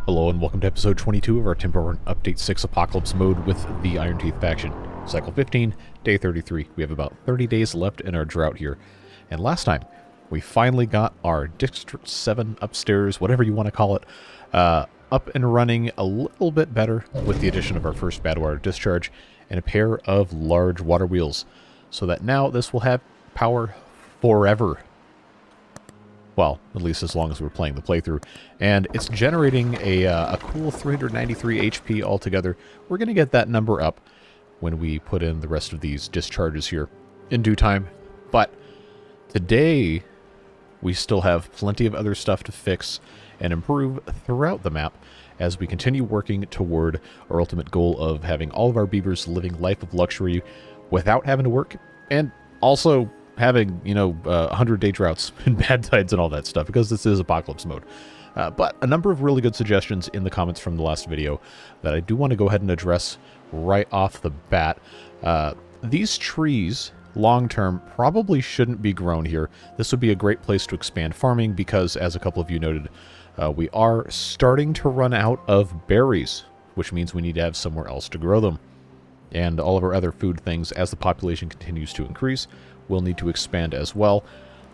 Hello and welcome to episode 22 of our Timberborn Update 6 Apocalypse mode with the Iron Teeth faction. Cycle 15, day 33. We have about 30 days left in our drought here. And last time, we finally got our District 7 upstairs, whatever you want to call it, up and running a little bit better with the addition of our first bad water discharge and a pair of large water wheels. So that now this will have power forever. Well, at least as long as we're playing the playthrough. And it's generating a cool 393 HP altogether. We're going to get that number up when we put in the rest of these discharges here in due time. But today, we still have plenty of other stuff to fix and improve throughout the map as we continue working toward our ultimate goal of having all of our beavers living life of luxury without having to work. And also having, 100-day droughts and bad tides and all that stuff, because this is apocalypse mode. But a number of really good suggestions in the comments from the last video that I do want to go ahead and address right off the bat. These trees, long-term, probably shouldn't be grown here. This would be a great place to expand farming because, as a couple of you noted, we are starting to run out of berries, which means we need to have somewhere else to grow them. And all of our other food things, as the population continues to increase, will need to expand as well.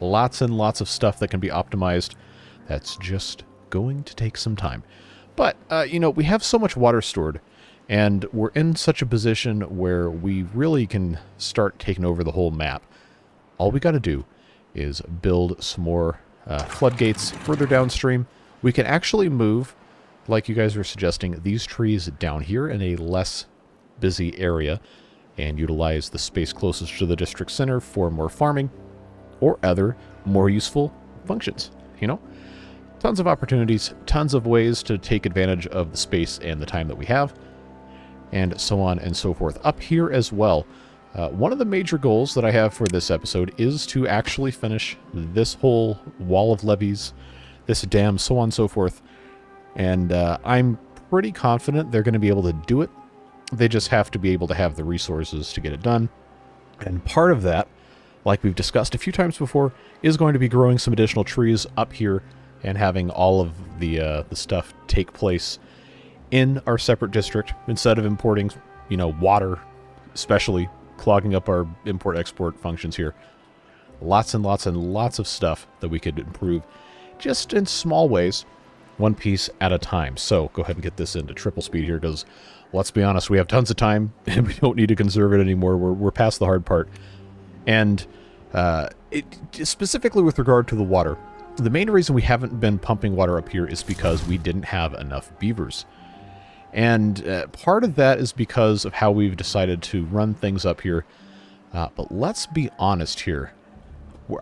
Lots and lots of stuff that can be optimized. That's just going to take some time. But, we have so much water stored, and we're in such a position where we really can start taking over the whole map. All we got to do is build some more floodgates further downstream. We can actually move, like you guys are suggesting, these trees down here in a less busy area and utilize the space closest to the district center for more farming or other more useful functions. Tons of opportunities, tons of ways to take advantage of the space and the time that we have, and so on and so forth. Up here as well, one of the major goals that I have for this episode is to actually finish this whole wall of levees, this dam, so on and so forth. And I'm pretty confident they're going to be able to do it. They just have to be able to have the resources to get it done. And part of that, like we've discussed a few times before, is going to be growing some additional trees up here and having all of the stuff take place in our separate district instead of importing, water, especially clogging up our import-export functions here. Lots and lots and lots of stuff that we could improve just in small ways, one piece at a time. So go ahead and get this into triple speed here because, let's be honest, we have tons of time and we don't need to conserve it anymore. We're past the hard part. And specifically with regard to the water, the main reason we haven't been pumping water up here is because we didn't have enough beavers. And part of that is because of how we've decided to run things up here. But let's be honest here.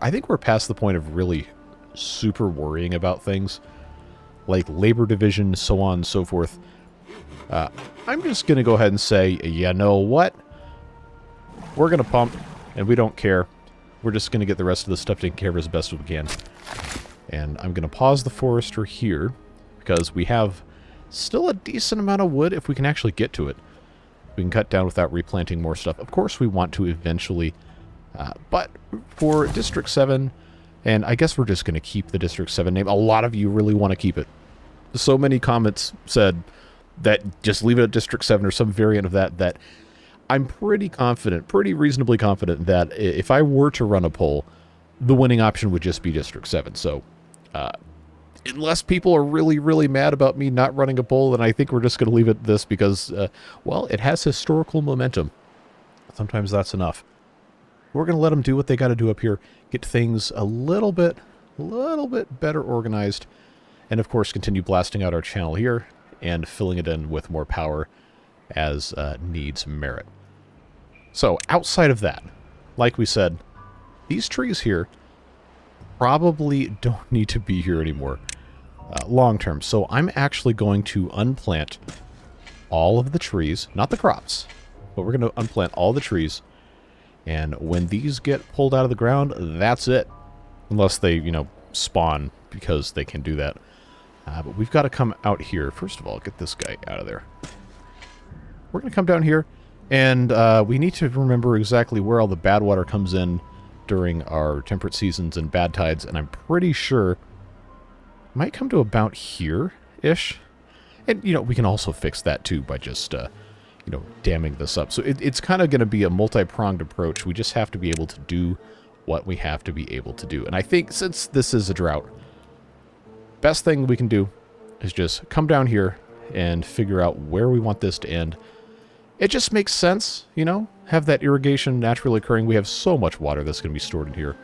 I think we're past the point of really super worrying about things like labor division, so on and so forth. I'm just going to go ahead and say, you know what? We're going to pump, and we don't care. We're just going to get the rest of the stuff taken care of as best as we can. And I'm going to pause the forester here, because we have still a decent amount of wood if we can actually get to it. We can cut down without replanting more stuff. Of course we want to eventually, but for District 7, and I guess we're just going to keep the District 7 name. A lot of you really want to keep it. So many comments said that just leave it at District 7 or some variant of that I'm pretty confident, pretty reasonably confident that if I were to run a poll, the winning option would just be District 7. So, unless people are really, really mad about me not running a poll, then I think we're just going to leave it at this because, well, it has historical momentum. Sometimes that's enough. We're going to let them do what they got to do up here, get things a little bit better organized, and of course continue blasting out our channel here and filling it in with more power as needs merit. So outside of that, like we said, these trees here probably don't need to be here anymore long term. So I'm actually going to unplant all of the trees, not the crops, but we're going to unplant all the trees. And when these get pulled out of the ground, that's it. Unless they, spawn, because they can do that. But we've got to come out here. First of all, get this guy out of there. We're going to come down here, and we need to remember exactly where all the bad water comes in during our temperate seasons and bad tides, and I'm pretty sure it might come to about here-ish. And, you know, we can also fix that too by just, you know, damming this up. So it's kind of going to be a multi-pronged approach. We just have to be able to do what we have to be able to do. And I think since this is a drought, best thing we can do is just come down here and figure out where we want this to end. It just makes sense, you know, have that irrigation naturally occurring. We have so much water that's going to be stored in here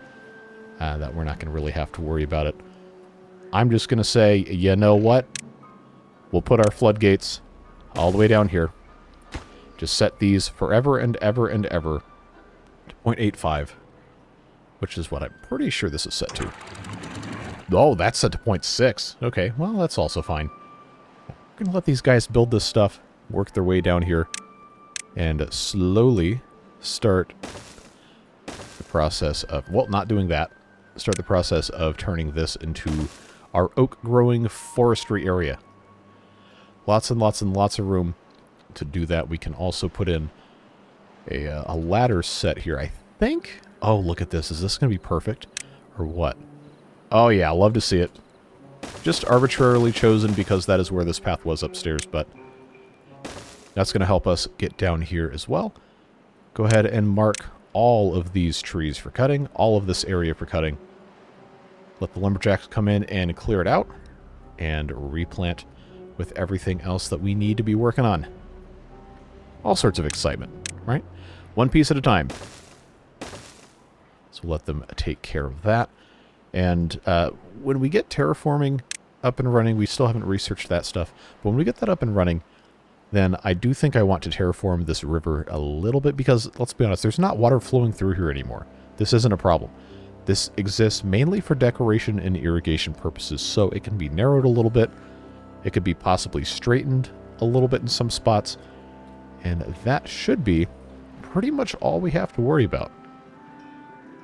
that we're not going to really have to worry about it. I'm just going to say, you know what? We'll put our floodgates all the way down here. Just set these forever and ever and ever to 0.85, which is what I'm pretty sure this is set to. Oh, that's set to 0.6. Okay, well, that's also fine. We're going to let these guys build this stuff, work their way down here, and slowly start the process of, well, not doing that, start the process of turning this into our oak-growing forestry area. Lots and lots and lots of room to do that. We can also put in a ladder set here, I think. Oh, look at this. Is this going to be perfect or what? Oh, yeah, love to see it. Just arbitrarily chosen because that is where this path was upstairs, but that's going to help us get down here as well. Go ahead and mark all of these trees for cutting, all of this area for cutting. Let the lumberjacks come in and clear it out and replant with everything else that we need to be working on. All sorts of excitement, right? One piece at a time. So let them take care of that. And when we get terraforming up and running, we still haven't researched that stuff. But when we get that up and running, then I do think I want to terraform this river a little bit because, let's be honest, there's not water flowing through here anymore. This isn't a problem. This exists mainly for decoration and irrigation purposes, so it can be narrowed a little bit. It could be possibly straightened a little bit in some spots. And that should be pretty much all we have to worry about.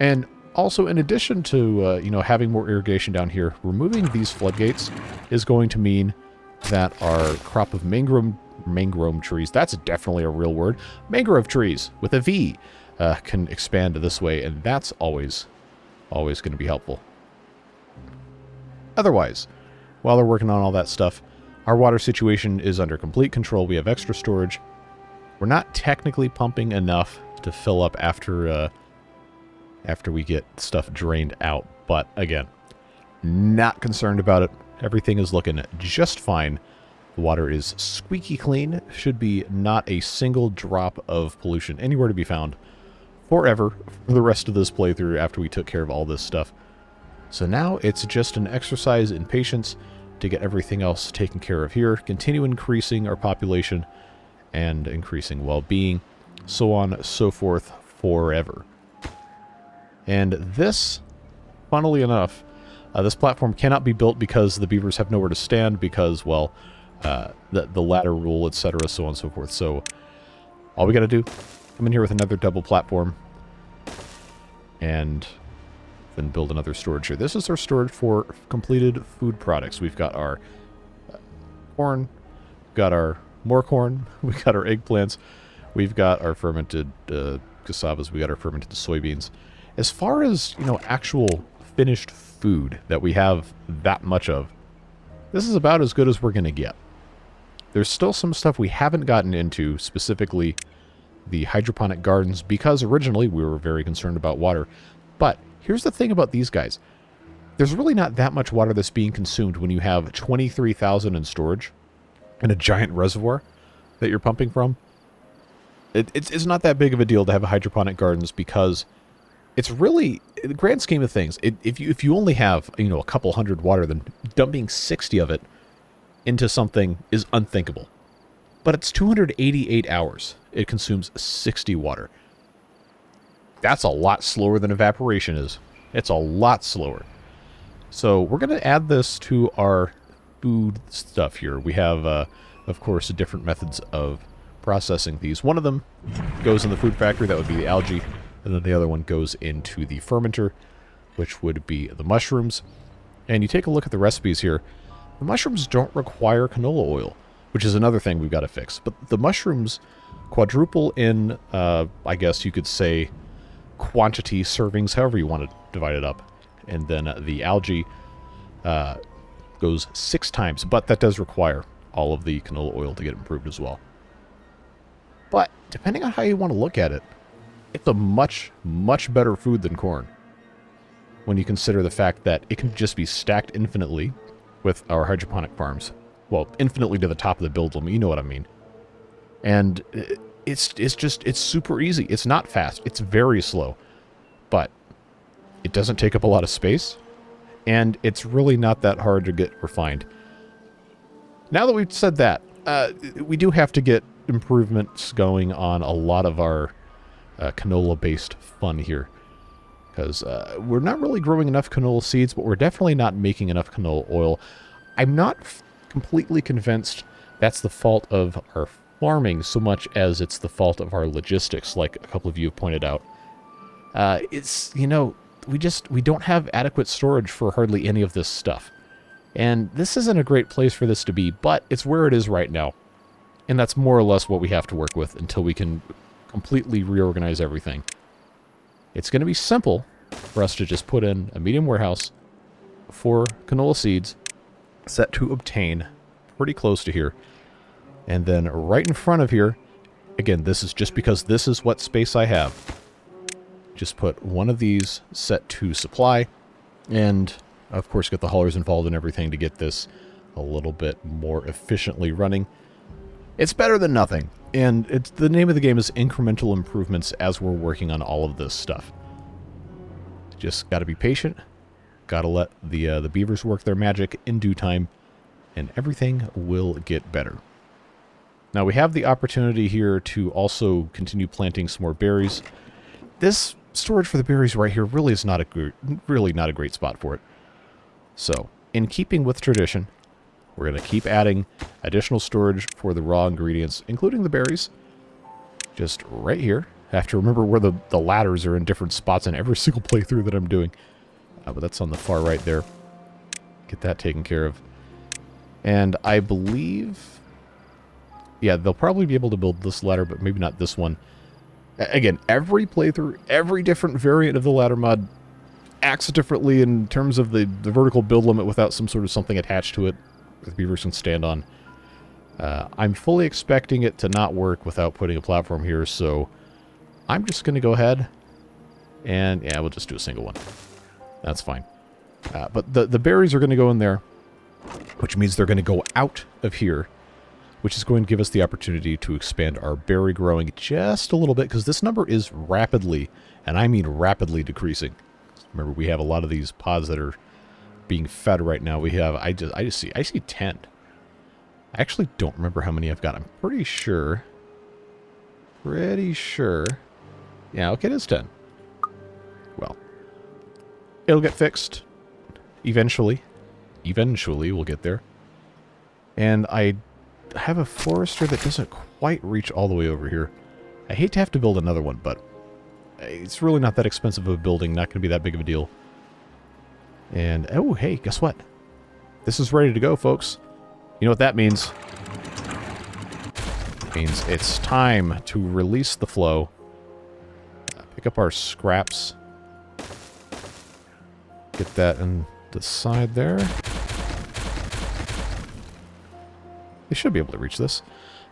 And also, in addition to, you know, having more irrigation down here, removing these floodgates is going to mean that our crop of mangrove trees, that's definitely a real word, mangrove trees with a V, can expand this way, and that's always going to be helpful. Otherwise, while they're working on all that stuff, our water situation is under complete control. We have extra storage. We're not technically pumping enough to fill up after we get stuff drained out. But again, not concerned about it. Everything is looking just fine. The water is squeaky clean. Should be not a single drop of pollution anywhere to be found forever for the rest of this playthrough after we took care of all this stuff. So now it's just an exercise in patience to get everything else taken care of here. Continue increasing our population and increasing well-being, so on, so forth, forever. And this, funnily enough, this platform cannot be built because the beavers have nowhere to stand because, well, the ladder rule, etc., so on and so forth. So all we got to do, come in here with another double platform and then build another storage here. This is our storage for completed food products. We've got our corn, we've got our more corn, we've got our eggplants, we've got our fermented cassavas, we got our fermented soybeans. As far as, you know, actual finished food that we have that much of, this is about as good as we're going to get. There's still some stuff we haven't gotten into, specifically the hydroponic gardens, because originally we were very concerned about water. But here's the thing about these guys. There's really not that much water that's being consumed when you have 23,000 in storage and a giant reservoir that you're pumping from. It's not that big of a deal to have hydroponic gardens because it's really, in the grand scheme of things, if you only have, you know, a couple hundred water, then dumping 60 of it into something is unthinkable. But it's 288 hours. It consumes 60 water. That's a lot slower than evaporation is. It's a lot slower. So we're going to add this to our food stuff here. We have, of course, different methods of processing these. One of them goes in the food factory. That would be the algae. And then the other one goes into the fermenter, which would be the mushrooms. And you take a look at the recipes here. The mushrooms don't require canola oil, which is another thing we've got to fix. But the mushrooms quadruple in, I guess you could say, quantity, servings, however you want to divide it up. And then the algae goes 6 times, but that does require all of the canola oil to get improved as well. But depending on how you want to look at it, it's a much, much better food than corn. When you consider the fact that it can just be stacked infinitely with our hydroponic farms. Well, infinitely to the top of the build limit, you know what I mean. And it's super easy. It's not fast. It's very slow. But it doesn't take up a lot of space. And it's really not that hard to get refined. Now that we've said that, we do have to get improvements going on a lot of our canola-based fun here. Because we're not really growing enough canola seeds, but we're definitely not making enough canola oil. I'm not completely convinced that's the fault of our farming so much as it's the fault of our logistics, like a couple of you have pointed out. It's, you know, we don't have adequate storage for hardly any of this stuff. And this isn't a great place for this to be, but it's where it is right now. And that's more or less what we have to work with until we can completely reorganize everything. It's going to be simple for us to just put in a medium warehouse for canola seeds set to obtain pretty close to here. And then right in front of here, again, this is just because this is what space I have. Just put one of these set to supply, and of course get the haulers involved in everything to get this a little bit more efficiently running. It's better than nothing, and the name of the game is incremental improvements as we're working on all of this stuff. Just got to be patient, got to let the beavers work their magic in due time, and everything will get better. Now we have the opportunity here to also continue planting some more berries. This storage for the berries right here really is not a great spot for it. So, in keeping with tradition, we're going to keep adding additional storage for the raw ingredients, including the berries, just right here. I have to remember where the ladders are in different spots in every single playthrough that I'm doing. But that's on the far right there. Get that taken care of. And I believe, yeah, they'll probably be able to build this ladder, but maybe not this one. Again, every playthrough, every different variant of the ladder mod acts differently in terms of the vertical build limit without some sort of something attached to it that the beavers can stand on. I'm fully expecting it to not work without putting a platform here, so I'm just going to go ahead and, yeah, we'll just do a single one. That's fine. But the berries are going to go in there, which means they're going to go out of here, which is going to give us the opportunity to expand our berry growing just a little bit, because this number is rapidly, and I mean rapidly, decreasing. Remember, we have a lot of these pods that are being fed right now. We have, I see 10. I actually don't remember how many I've got. I'm pretty sure. Yeah, okay, it is 10. Well, it'll get fixed eventually. Eventually, we'll get there. And I have a forester that doesn't quite reach all the way over here. I hate to have to build another one, but it's really not that expensive of a building, not going to be that big of a deal. And, oh, hey, guess what? This is ready to go, folks. You know what that means? It means it's time to release the flow. Pick up our scraps. Get that in the side there. They should be able to reach this.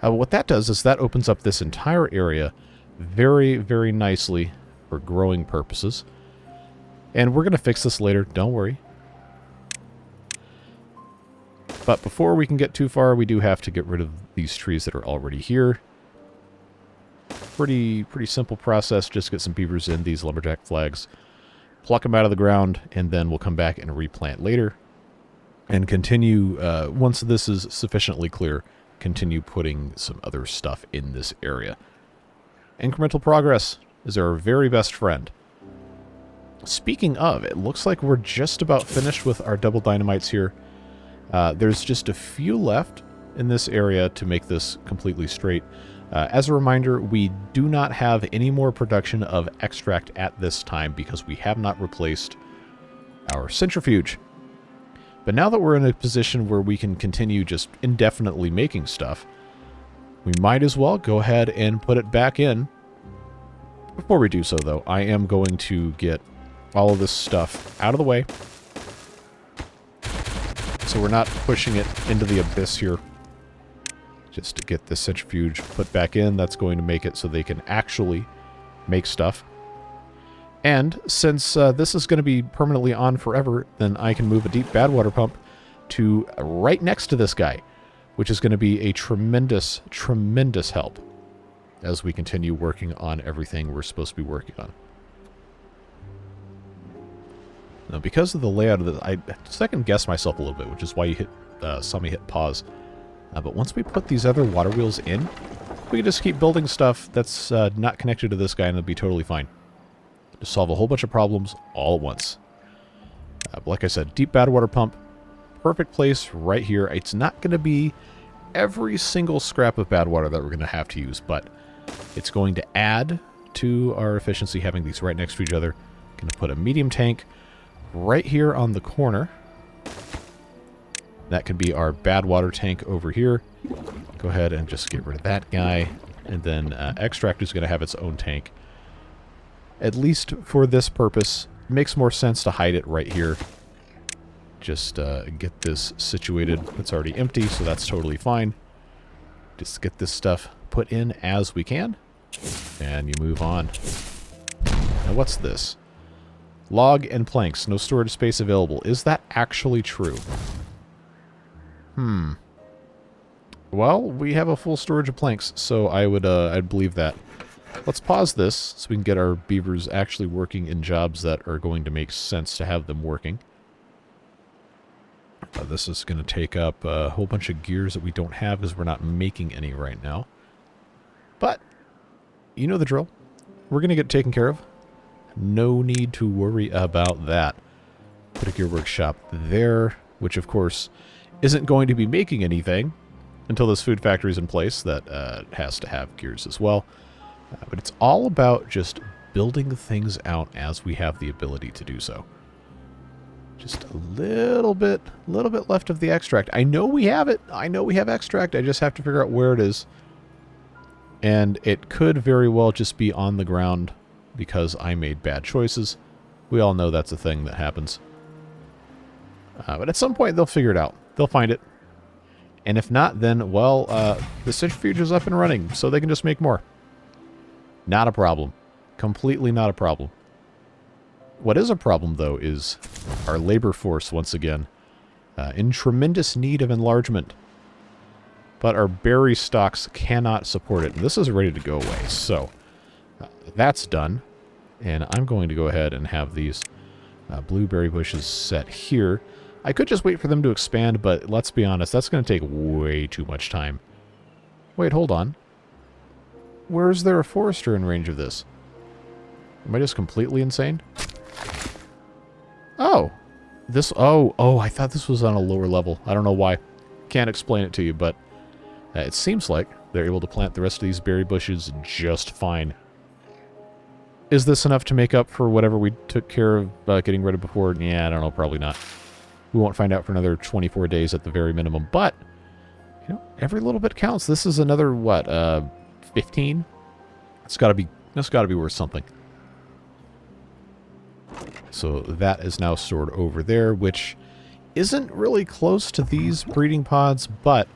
What that does is that opens up this entire area very, very nicely for growing purposes. And we're going to fix this later, don't worry. But before we can get too far, we do have to get rid of these trees that are already here. Pretty simple process. Just get some beavers in these lumberjack flags, pluck them out of the ground, and then we'll come back and replant later. And continue, once this is sufficiently clear, continue putting some other stuff in this area. Incremental progress is our very best friend. Speaking of, it looks like we're just about finished with our double dynamites here. There's just a few left in this area to make this completely straight. As a reminder, we do not have any more production of extract at this time because we have not replaced our centrifuge. But now that we're in a position where we can continue just indefinitely making stuff, we might as well go ahead and put it back in. Before we do so, though, I am going to get all of this stuff out of the way, so we're not pushing it into the abyss here. just to get the centrifuge put back in. That's going to make it so they can actually make stuff. And since this is going to be permanently on forever, then I can move a deep bad water pump to right next to this guy, which is going to be a tremendous, tremendous help as we continue working on everything we're supposed to be working on. Now, because of the layout of this, I second-guessed myself a little bit, which is why you saw me hit pause. But once we put these other water wheels in, we can just keep building stuff that's not connected to this guy, and it'll be totally fine. To solve a whole bunch of problems all at once. But like I said, deep bad water pump, perfect place right here. It's not going to be every single scrap of bad water that we're going to have to use, but it's going to add to our efficiency having these right next to each other. Going to put a medium tank right here on the corner. That can be our bad water tank over here. Go ahead and just get rid of that guy. And then extract is going to have its own tank. At least for this purpose, it makes more sense to hide it right here. Just get this situated. It's already empty, so that's totally fine. Just get this stuff put in as we can. And you move on. Now what's this? Log and planks. No storage space available. Is that actually true? Well, we have a full storage of planks, so I'd believe that. Let's pause this so we can get our beavers actually working in jobs that are going to make sense to have them working. This is going to take up a whole bunch of gears that we don't have because we're not making any right now. But, you know the drill. We're going to get taken care of. No need to worry about that. Put a gear workshop there, which of course isn't going to be making anything until this food factory is in place that has to have gears as well. But it's all about just building things out as we have the ability to do so. Just a little bit left of the extract. I know we have it. I know we have extract. I just have to figure out where it is. And it could very well just be on the ground because I made bad choices. We all know that's a thing that happens. But at some point, they'll figure it out. They'll find it. And if not, then, well, the centrifuge is up and running, so they can just make more. Not a problem. Completely not a problem. What is a problem, though, is our labor force, once again, in tremendous need of enlargement. But our berry stocks cannot support it, and this is ready to go away. So, that's done. And I'm going to go ahead and have these blueberry bushes set here. I could just wait for them to expand, but let's be honest, that's going to take way too much time. Wait, hold on. Where is there a forester in range of this? Am I just completely insane? Oh. I thought this was on a lower level. I don't know why. Can't explain it to you, but it seems like they're able to plant the rest of these berry bushes just fine. Is this enough to make up for whatever we took care of getting rid of before? Yeah, I don't know. Probably not. We won't find out for another 24 days at the very minimum. But, you know, every little bit counts. This is another, what, 15? That's got to be worth something. So that is now stored over there, which isn't really close to these breeding pods, but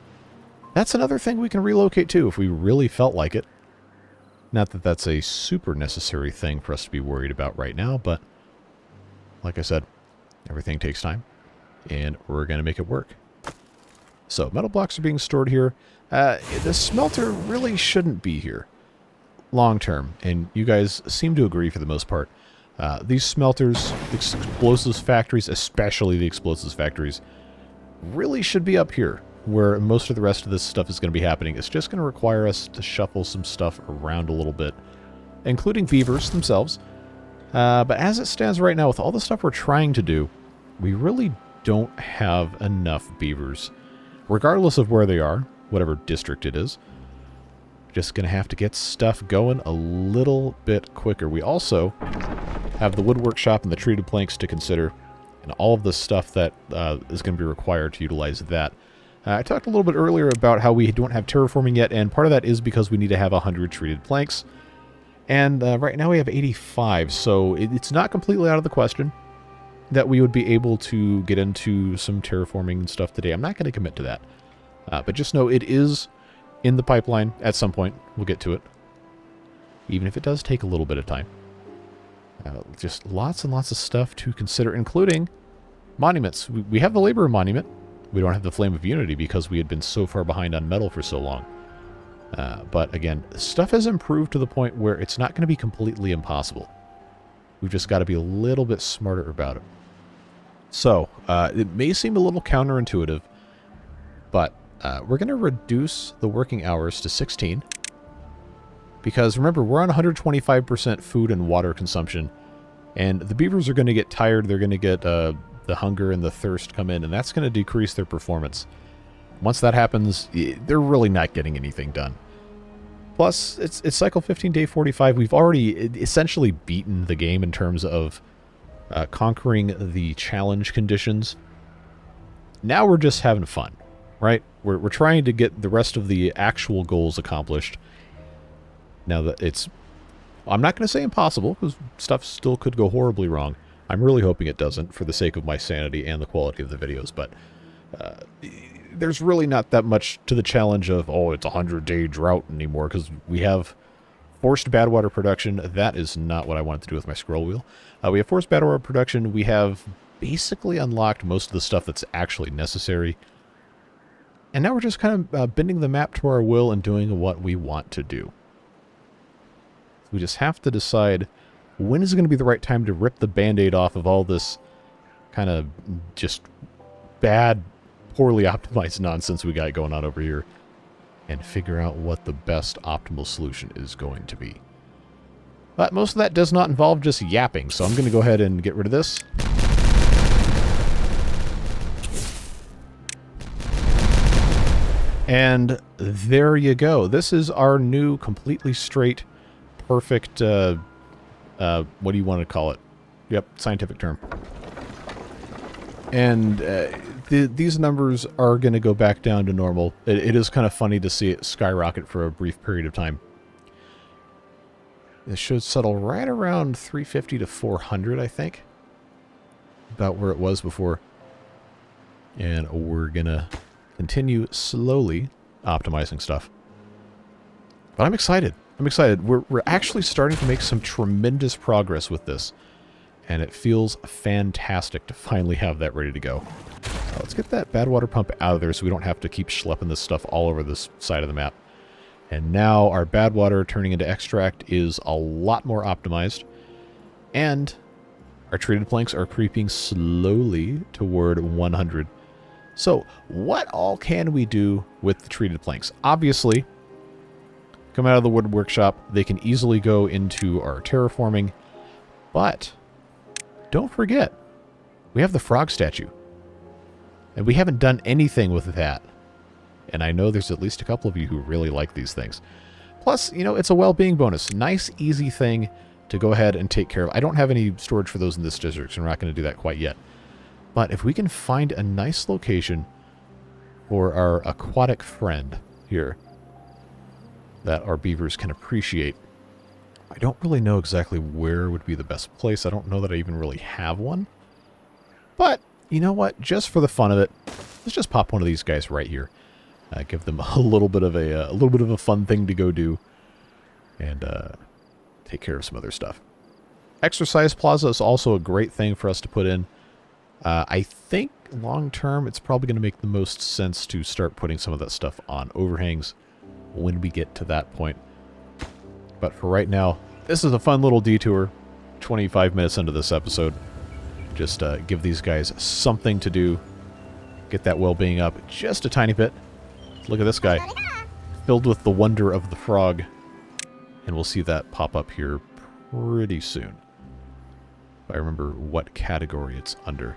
that's another thing we can relocate to if we really felt like it. Not that that's a super necessary thing for us to be worried about right now, but like I said, everything takes time, and we're going to make it work. So metal blocks are being stored here. The smelter really shouldn't be here long term, and you guys seem to agree for the most part. These smelters, explosives factories, especially the explosives factories, really should be up here, where most of the rest of this stuff is going to be happening. It's just going to require us to shuffle some stuff around a little bit, including beavers themselves. But as it stands right now, with all the stuff we're trying to do, we really don't have enough beavers, regardless of where they are, whatever district it is. Just going to have to get stuff going a little bit quicker. We also have the wood workshop and the treated planks to consider, and all of the stuff that is going to be required to utilize that. I talked a little bit earlier about how we don't have terraforming yet, and part of that is because we need to have 100 treated planks. And right now we have 85, so it's not completely out of the question that we would be able to get into some terraforming and stuff today. I'm not going to commit to that. But just know it is in the pipeline at some point. We'll get to it. Even if it does take a little bit of time. Just lots and lots of stuff to consider, including monuments. We have the Labor Monument. We don't have the Flame of Unity because we had been so far behind on metal for so long. But again, stuff has improved to the point where it's not going to be completely impossible. We've just got to be a little bit smarter about it. So, it may seem a little counterintuitive, but we're going to reduce the working hours to 16. Because remember, we're on 125% food and water consumption, and the beavers are going to get tired. They're going to get the hunger and the thirst come in, and that's going to decrease their performance. Once that happens, they're really not getting anything done. Plus, it's cycle 15, day 45. We've already essentially beaten the game in terms of conquering the challenge conditions. Now we're just having fun, right? We're trying to get the rest of the actual goals accomplished. Now that it's... I'm not going to say impossible, because stuff still could go horribly wrong. I'm really hoping it doesn't, for the sake of my sanity and the quality of the videos, but there's really not that much to the challenge of, oh, it's a 100-day drought anymore, because we have forced bad water production. That is not what I wanted to do with my scroll wheel. We have forced bad water production. We have basically unlocked most of the stuff that's actually necessary. And now we're just kind of bending the map to our will and doing what we want to do. We just have to decide when is going to be the right time to rip the Band-Aid off of all this kind of just bad, poorly optimized nonsense we got going on over here, and figure out what the best optimal solution is going to be. But most of that does not involve just yapping, so I'm going to go ahead and get rid of this. And there you go. This is our new completely straight, perfect, what do you want to call it? Yep, scientific term. And these numbers are going to go back down to normal. It is kind of funny to see it skyrocket for a brief period of time. It should settle right around 350 to 400, I think. About where it was before. And we're going to continue slowly optimizing stuff. But I'm excited. I'm excited. We're actually starting to make some tremendous progress with this. And it feels fantastic to finally have that ready to go. Let's get that bad water pump out of there so we don't have to keep schlepping this stuff all over this side of the map. And now our bad water turning into extract is a lot more optimized. And our treated planks are creeping slowly toward 100. So what all can we do with the treated planks? Obviously, come out of the wood workshop, they can easily go into our terraforming. But don't forget, we have the frog statue. And we haven't done anything with that. And I know there's at least a couple of you who really like these things. Plus, you know, it's a well-being bonus. Nice, easy thing to go ahead and take care of. I don't have any storage for those in this district, so we're not going to do that quite yet. But if we can find a nice location for our aquatic friend here that our beavers can appreciate. I don't really know exactly where would be the best place. I don't know that I even really have one. But, you know what? Just for the fun of it, let's just pop one of these guys right here. Give them a little bit of a fun thing to go do, and take care of some other stuff. Exercise plaza is also a great thing for us to put in. I think long term, it's probably going to make the most sense to start putting some of that stuff on overhangs when we get to that point. But for right now, this is a fun little detour. 25 minutes into this episode. Just give these guys something to do. Get that well-being up just a tiny bit. Look at this guy. Filled with the wonder of the frog. And we'll see that pop up here pretty soon. If I remember what category it's under.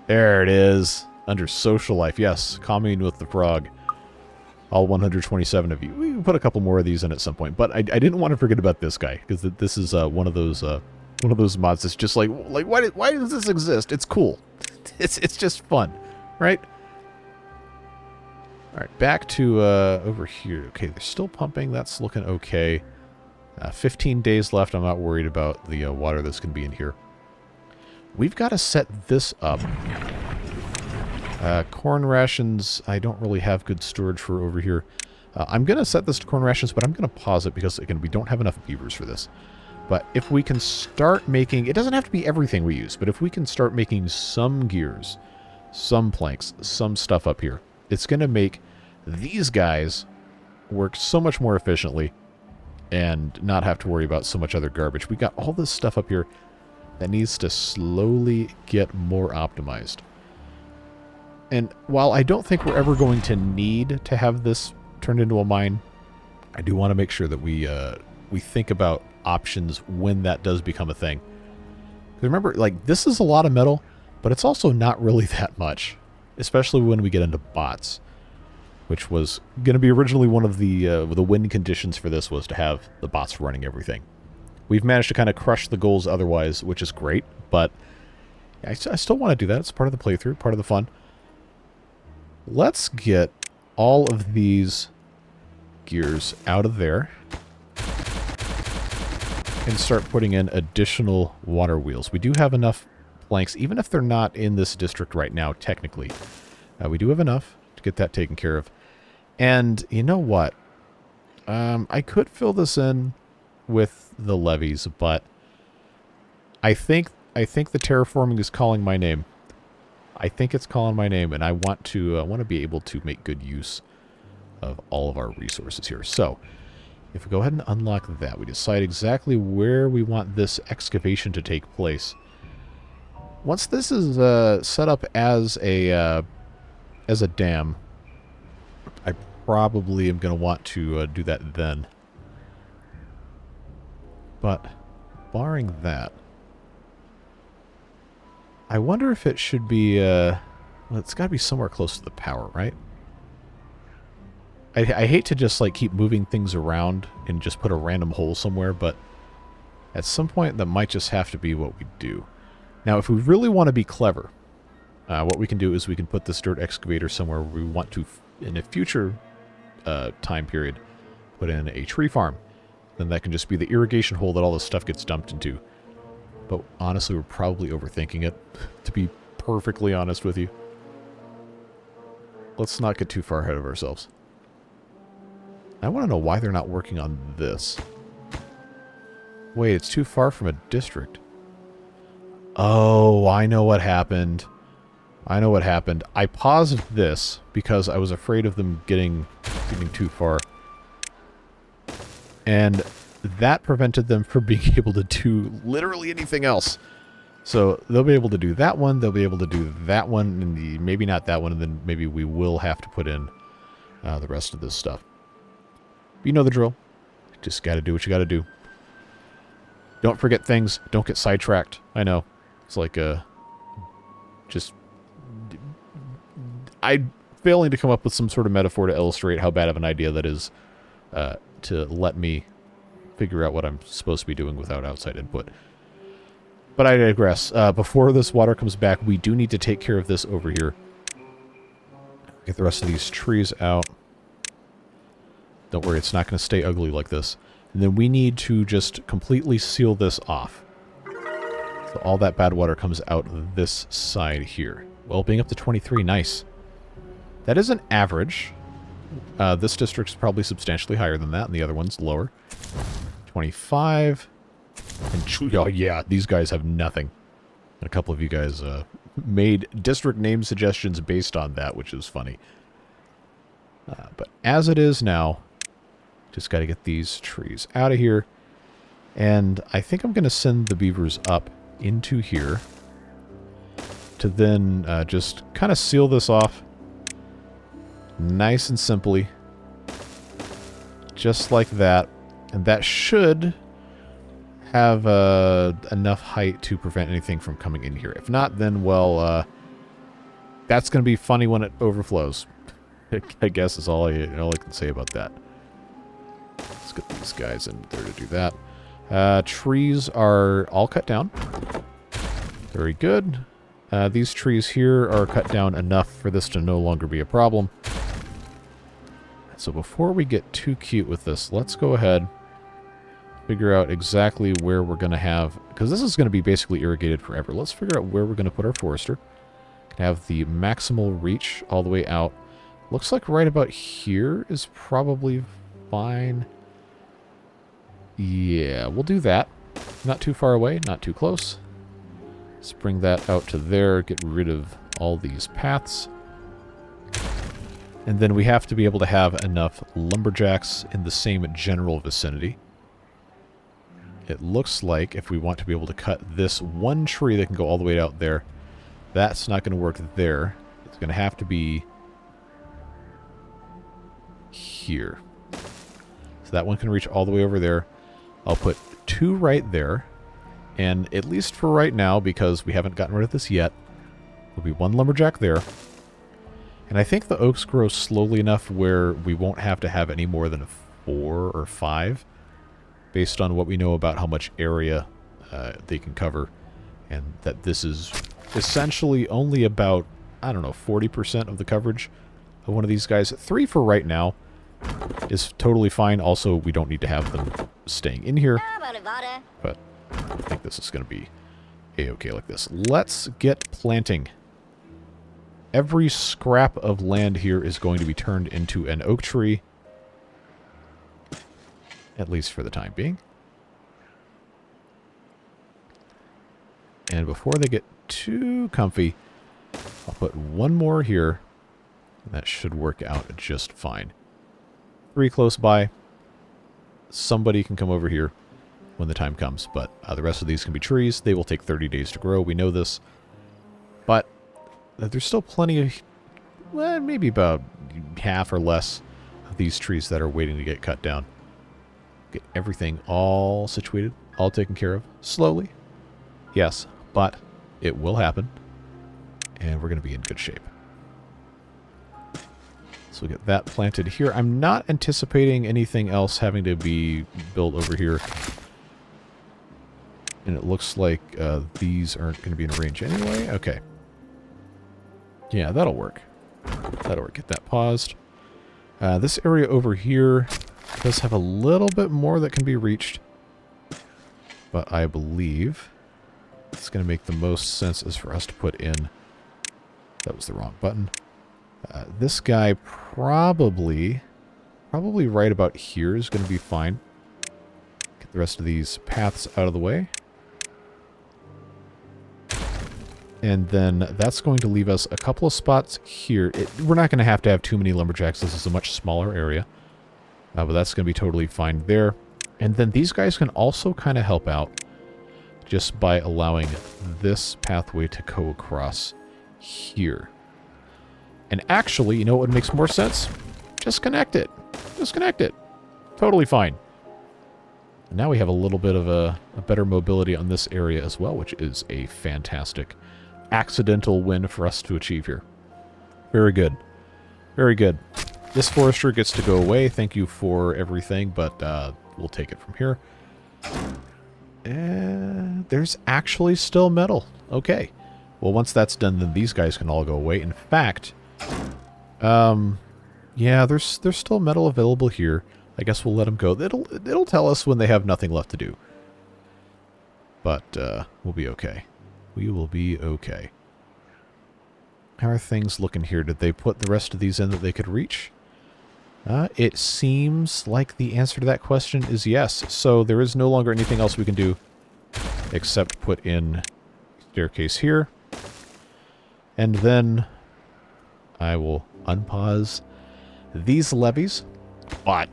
There it is. Under social life. Yes, commune with the frog. All 127 of you. We can put a couple more of these in at some point. But I didn't want to forget about this guy. Because this is one of those mods that's just like why does this exist? It's cool. It's just fun. Right? Alright, back to over here. Okay, they're still pumping. That's looking okay. 15 days left. I'm not worried about the water that's going to be in here. We've got to set this up. Corn rations, I don't really have good storage for over here. I'm going to set this to corn rations, but I'm going to pause it because, again, we don't have enough beavers for this. But if we can start making... It doesn't have to be everything we use, but if we can start making some gears, some planks, some stuff up here, it's going to make these guys work so much more efficiently and not have to worry about so much other garbage. We got all this stuff up here that needs to slowly get more optimized. And while I don't think we're ever going to need to have this turned into a mine, I do want to make sure that we think about options when that does become a thing. Because remember, like, this is a lot of metal, but it's also not really that much, especially when we get into bots, which was going to be originally one of the win conditions for this, was to have the bots running everything. We've managed to kind of crush the goals otherwise, which is great, but I still want to do that. It's part of the playthrough, part of the fun. Let's get all of these gears out of there and start putting in additional water wheels. We do have enough planks, even if they're not in this district right now, technically. We do have enough to get that taken care of. And you know what? I could fill this in with the levees, but I think the terraforming is calling my name. I think it's calling my name, and I want to be able to make good use of all of our resources here. So, if we go ahead and unlock that, we decide exactly where we want this excavation to take place. Once this is set up as a dam, I probably am going to want to do that then. But, barring that, I wonder if it should be, well, it's got to be somewhere close to the power, right? I hate to just, like, keep moving things around and just put a random hole somewhere, but at some point that might just have to be what we do. Now, if we really want to be clever, what we can do is we can put this dirt excavator somewhere where we want to, in a future time period, put in a tree farm. Then that can just be the irrigation hole that all this stuff gets dumped into. But honestly, we're probably overthinking it, to be perfectly honest with you. Let's not get too far ahead of ourselves. I want to know why they're not working on this. Wait, it's too far from a district. Oh, I know what happened. I know what happened. I paused this because I was afraid of them getting too far. And that prevented them from being able to do literally anything else. So they'll be able to do that one, they'll be able to do that one, and maybe not that one, and then maybe we will have to put in the rest of this stuff. But you know the drill. Just got to do what you got to do. Don't forget things. Don't get sidetracked. I know. It's like I'm failing to come up with some sort of metaphor to illustrate how bad of an idea that is to let me figure out what I'm supposed to be doing without outside input. But I digress. Before this water comes back, we do need to take care of this over here. Get the rest of these trees out. Don't worry, it's not going to stay ugly like this. And then we need to just completely seal this off. So all that bad water comes out this side here. Well, being up to 23, nice. That is an average. This district's probably substantially higher than that, and the other one's lower. 25. And oh yeah, these guys have nothing. And a couple of you guys made district name suggestions based on that, which is funny. But as it is now, just got to get these trees out of here. And I think I'm going to send the beavers up into here to then just kind of seal this off nice and simply. Just like that. And that should have enough height to prevent anything from coming in here. If not, then, well, that's going to be funny when it overflows. I guess is all I can say about that. Let's get these guys in there to do that. Trees are all cut down. Very good. These trees here are cut down enough for this to no longer be a problem. So before we get too cute with this, let's go ahead, figure out exactly where we're going to have, because this is going to be basically irrigated forever. Let's figure out where we're going to put our forester. Can have the maximal reach all the way out. Looks like right about here is probably fine. Yeah, we'll do that. Not too far away, not too close. Let's bring that out to there, get rid of all these paths. And then we have to be able to have enough lumberjacks in the same general vicinity. It looks like if we want to be able to cut this one tree that can go all the way out there, that's not going to work there. It's going to have to be here. So that one can reach all the way over there. I'll put 2 right there. And at least for right now, because we haven't gotten rid of this yet, there'll be 1 lumberjack there. And I think the oaks grow slowly enough where we won't have to have any more than 4 or 5, based on what we know about how much area they can cover. And that this is essentially only about, I don't know, 40% of the coverage of one of these guys. 3 for right now is totally fine. Also, we don't need to have them staying in here. But I think this is going to be a-okay like this. Let's get planting. Every scrap of land here is going to be turned into an oak tree. At least for the time being. And before they get too comfy, I'll put 1 more here. And that should work out just fine. 3 close by. Somebody can come over here when the time comes. But the rest of these can be trees. They will take 30 days to grow. We know this. But there's still plenty of, well, maybe about half or less of these trees that are waiting to get cut down. Get everything all situated, all taken care of, slowly. Yes, but it will happen, and we're going to be in good shape. So we'll get that planted here. I'm not anticipating anything else having to be built over here. And it looks like these aren't going to be in range anyway. Okay. Yeah, that'll work. That'll work. Get that paused. This area over here does have a little bit more that can be reached. But I believe it's going to make the most sense is for us to put in... That was the wrong button. This guy probably right about here is going to be fine. Get the rest of these paths out of the way. And then that's going to leave us a couple of spots here. We're not going to have too many lumberjacks. This is a much smaller area. But that's going to be totally fine there. And then these guys can also kind of help out just by allowing this pathway to go across here. And actually, you know what makes more sense? Just connect it. Just connect it. Totally fine. And now we have a little bit of a better mobility on this area as well, which is a fantastic accidental win for us to achieve here. Very good. Very good. This forester gets to go away. Thank you for everything, but we'll take it from here. And there's actually still metal. Okay. Well, once that's done, then these guys can all go away. In fact, yeah, there's still metal available here. I guess we'll let them go. It'll tell us when they have nothing left to do. But we'll be okay. We will be okay. How are things looking here? Did they put the rest of these in that they could reach? It seems like the answer to that question is yes. So there is no longer anything else we can do except put in staircase here. And then I will unpause these levees. But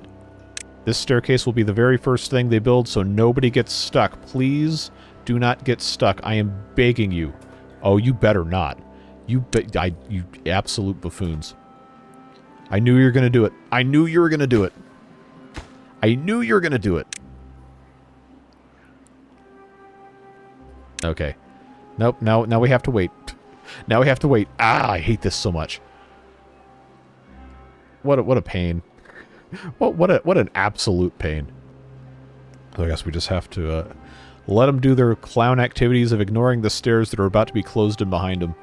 this staircase will be the very first thing they build, so nobody gets stuck. Please do not get stuck. I am begging you. Oh, you better not. You absolute buffoons. I knew you were going to do it. I knew you were going to do it. I knew you were going to do it. Okay. Nope, now we have to wait. Now we have to wait. Ah, I hate this so much. What a pain. What an absolute pain. So I guess we just have to let them do their clown activities of ignoring the stairs that are about to be closed in behind them.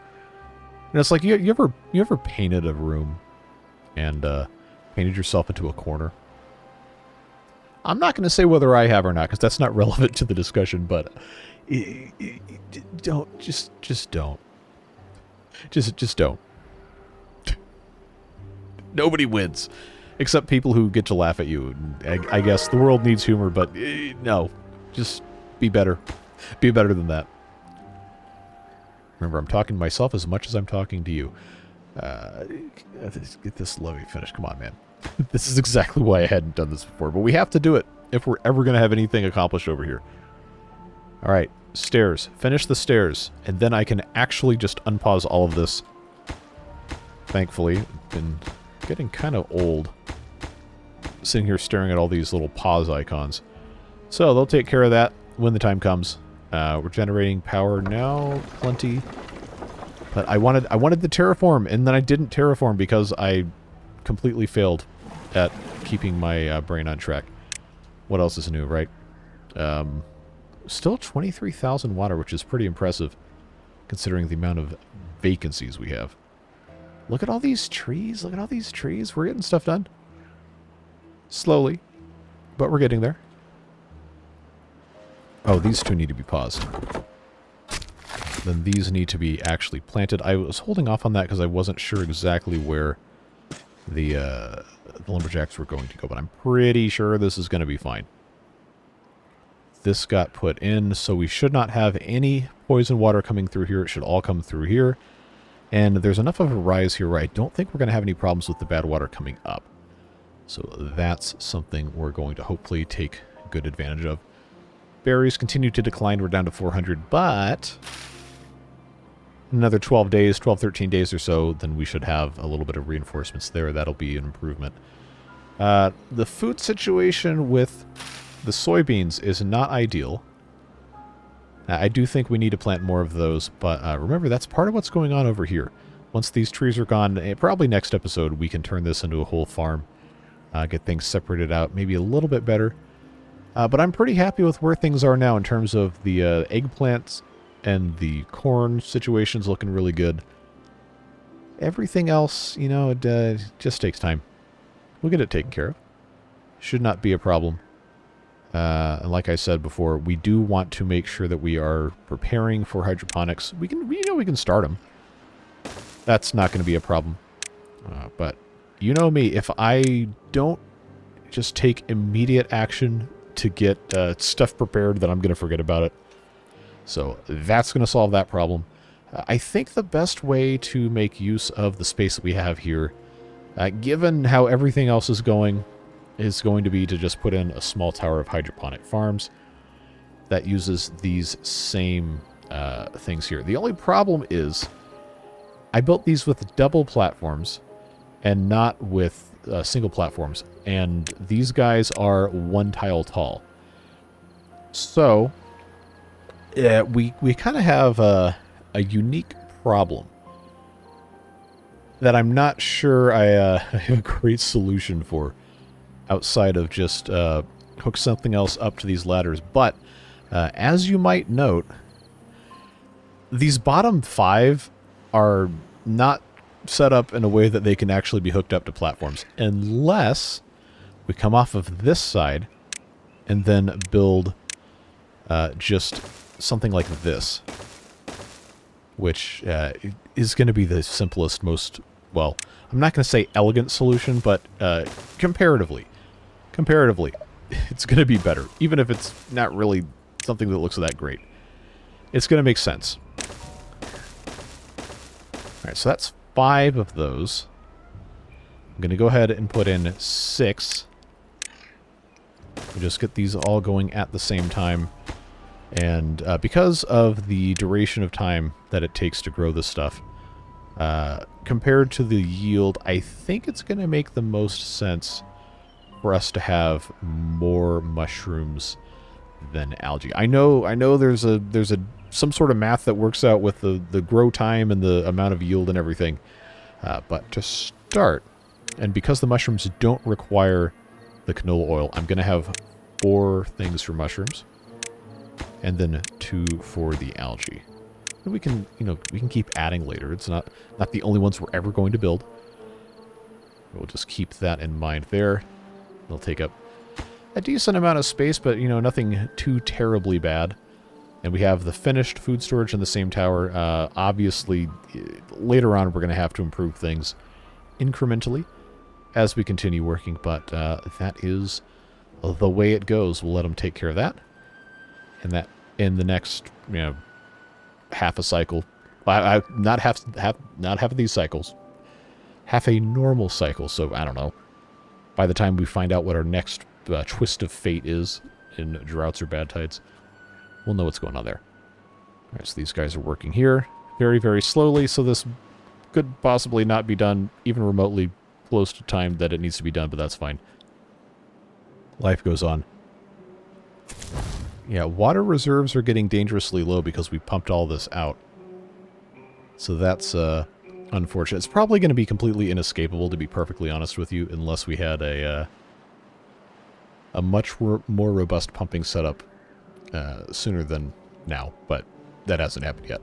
And it's like, you ever painted a room and painted yourself into a corner? I'm not going to say whether I have or not, because that's not relevant to the discussion, but don't. Just don't. Just don't. Nobody wins. Except people who get to laugh at you. I guess the world needs humor, but no. Just be better. Be better than that. Remember, I'm talking to myself as much as I'm talking to you. Get this levee finished. Come on, man. This is exactly why I hadn't done this before. But we have to do it if we're ever going to have anything accomplished over here. Alright, stairs. Finish the stairs. And then I can actually just unpause all of this. Thankfully, I've been getting kind of old. Sitting here staring at all these little pause icons. So, they'll take care of that when the time comes. We're generating power now. Plenty. But I wanted the terraform, and then I didn't terraform because I completely failed at keeping my brain on track. What else is new, right? Still 23,000 water, which is pretty impressive, considering the amount of vacancies we have. Look at all these trees. Look at all these trees. We're getting stuff done. Slowly. But we're getting there. Oh, these two need to be paused. Then these need to be actually planted. I was holding off on that because I wasn't sure exactly where the lumberjacks were going to go, but I'm pretty sure this is going to be fine. This got put in, so we should not have any poison water coming through here. It should all come through here. And there's enough of a rise here where I don't think we're going to have any problems with the bad water coming up. So that's something we're going to hopefully take good advantage of. Berries continue to decline. We're down to 400, but another 12 days, 12, 13 days or so, then we should have a little bit of reinforcements there. That'll be an improvement. The food situation with the soybeans is not ideal. I do think we need to plant more of those, but remember, that's part of what's going on over here. Once these trees are gone, probably next episode, we can turn this into a whole farm. Get things separated out, maybe a little bit better. But I'm pretty happy with where things are now in terms of the eggplants and the corn situation's looking really good. Everything else, you know, it just takes time. We'll get it taken care of. Should not be a problem. And like I said before, we do want to make sure that we are preparing for hydroponics. We can start them. That's not going to be a problem. But you know me, if I don't just take immediate action to get stuff prepared, then I'm going to forget about it. So that's going to solve that problem. I think the best way to make use of the space that we have here, given how everything else is going to be to just put in a small tower of hydroponic farms that uses these same things here. The only problem is I built these with double platforms and not with single platforms, and these guys are one tile tall. So we kind of have a unique problem that I'm not sure I have a great solution for outside of just hook something else up to these ladders. But as you might note, these bottom 5 are not set up in a way that they can actually be hooked up to platforms, unless we come off of this side and then build just something like this, which is going to be the simplest, most, well, I'm not going to say elegant solution, but comparatively, it's going to be better, even if it's not really something that looks that great. It's going to make sense. All right, so that's 5 of those. I'm going to go ahead and put in 6. We'll just get these all going at the same time. And because of the duration of time that it takes to grow this stuff, compared to the yield, I think it's going to make the most sense for us to have more mushrooms than algae. I know there's some sort of math that works out with the grow time and the amount of yield and everything. But to start, and because the mushrooms don't require the canola oil, I'm going to have 4 things for mushrooms, and then 2 for the algae. And we can keep adding later. It's not the only ones we're ever going to build. We'll just keep that in mind there. They'll take up a decent amount of space, but nothing too terribly bad. And we have the finished food storage in the same tower. Obviously, later on, we're going to have to improve things incrementally. as we continue working, but that is the way it goes. We'll let them take care of that. And that in the next, half a cycle, not half of these cycles, half a normal cycle. So I don't know. By the time we find out what our next twist of fate is in droughts or bad tides, we'll know what's going on there. All right, so these guys are working here very, very slowly. So this could possibly not be done even remotely close to time that it needs to be done, but that's fine. Life goes on. Yeah, water reserves are getting dangerously low because we pumped all this out. So that's unfortunate. It's probably going to be completely inescapable, to be perfectly honest with you, unless we had a much more robust pumping setup sooner than now, but that hasn't happened yet.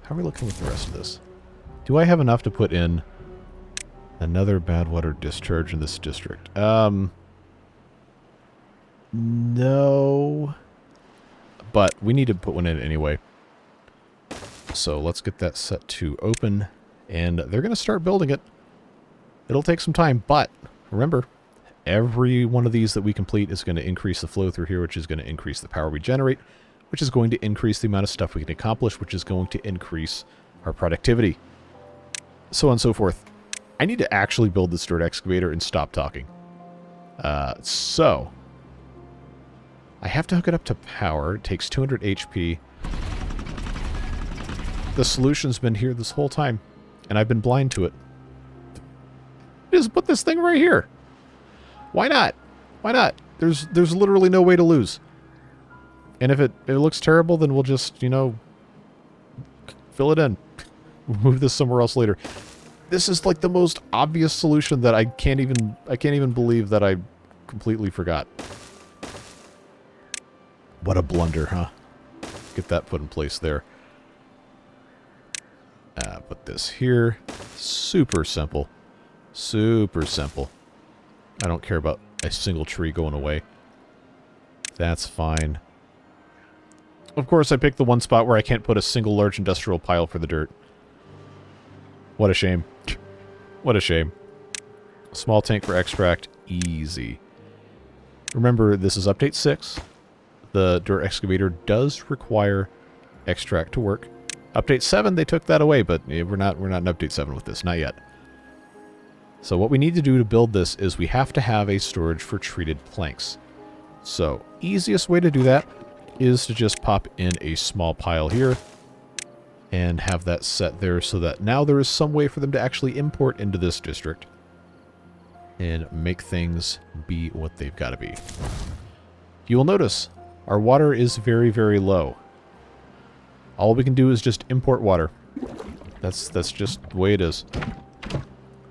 How are we looking with the rest of this? Do I have enough to put in another bad water discharge in this district? No. But we need to put one in anyway. So let's get that set to open. And they're going to start building it. It'll take some time, but remember, every one of these that we complete is going to increase the flow through here, which is going to increase the power we generate, which is going to increase the amount of stuff we can accomplish, which is going to increase our productivity. So on and so forth. I need to actually build this dirt excavator and stop talking. So I have to hook it up to power. It takes 200 HP. The solution's been here this whole time, and I've been blind to it. Just put this thing right here. Why not? Why not? There's literally no way to lose. And if it looks terrible, then we'll just, fill it in. We'll move this somewhere else later. This is like the most obvious solution that I can't even believe that I completely forgot. What a blunder, huh? Get that put in place there. Put this here. Super simple. Super simple. I don't care about a single tree going away. That's fine. Of course, I picked the one spot where I can't put a single large industrial pile for the dirt. What a shame. What a shame. Small tank for extract. Easy. Remember, this is update 6. The dirt excavator does require extract to work. Update 7, they took that away, but we're not in update 7 with this. Not yet. So what we need to do to build this is we have to have a storage for treated planks. So, easiest way to do that is to just pop in a small pile here and have that set there so that now there is some way for them to actually import into this district and make things be what they've got to be. You will notice our water is very, very low. All we can do is just import water. That's just the way it is.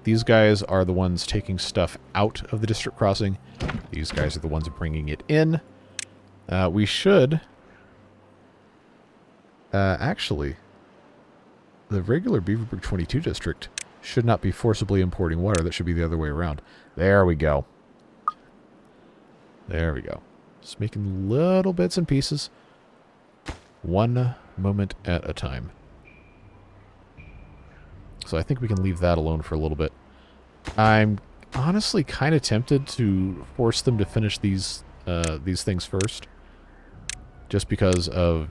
These guys are the ones taking stuff out of the district crossing. These guys are the ones bringing it in. We should... actually, the regular Beaverbrook 22 district should not be forcibly importing water. That should be the other way around. There we go. There we go. Just making little bits and pieces. One moment at a time. So I think we can leave that alone for a little bit. I'm honestly kind of tempted to force them to finish these things first. Just because of,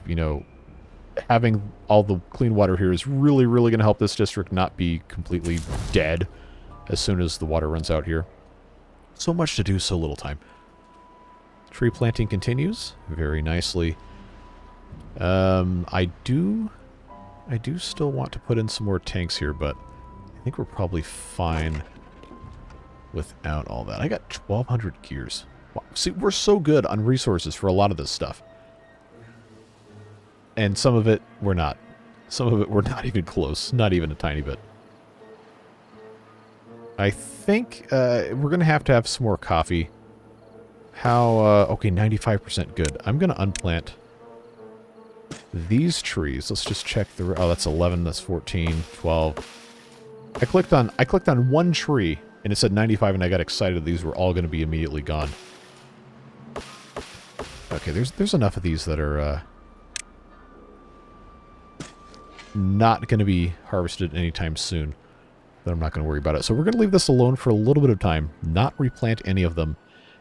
having all the clean water here is really, really going to help this district not be completely dead as soon as the water runs out here. So much to do, so little time. Tree planting continues very nicely. I do still want to put in some more tanks here, but I think we're probably fine without all that. I got 1,200 gears. Wow. See, we're so good on resources for a lot of this stuff. And some of it, we're not. Some of it, we're not even close. Not even a tiny bit. I think we're going to have some more coffee. How, okay, 95% good. I'm going to unplant these trees. Let's just check the... Oh, that's 11, that's 14, 12. I clicked on one tree, and it said 95, and I got excited. These were all going to be immediately gone. Okay, there's enough of these that are not going to be harvested anytime soon. then I'm not going to worry about it. So we're going to leave this alone for a little bit of time, not replant any of them.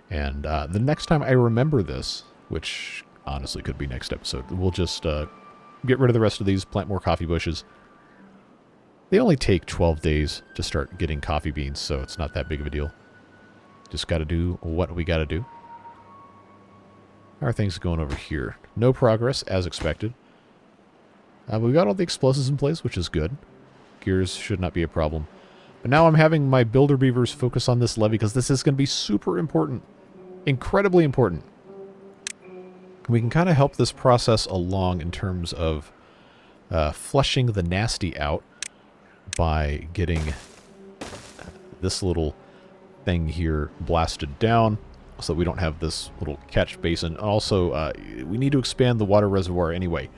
And the next time I remember this, which honestly could be next episode, we'll just get rid of the rest of these, plant more coffee bushes. They only take 12 days to start getting coffee beans, so it's not that big of a deal. Just got to do what we got to do. How are things going over here? No progress, as expected. We got all the explosives in place, which is good. Gears should not be a problem. But now I'm having my builder beavers focus on this levee because this is going to be super important. Incredibly important. We can kind of help this process along in terms of flushing the nasty out by getting this little thing here blasted down so that we don't have this little catch basin. Also, we need to expand the water reservoir anyway,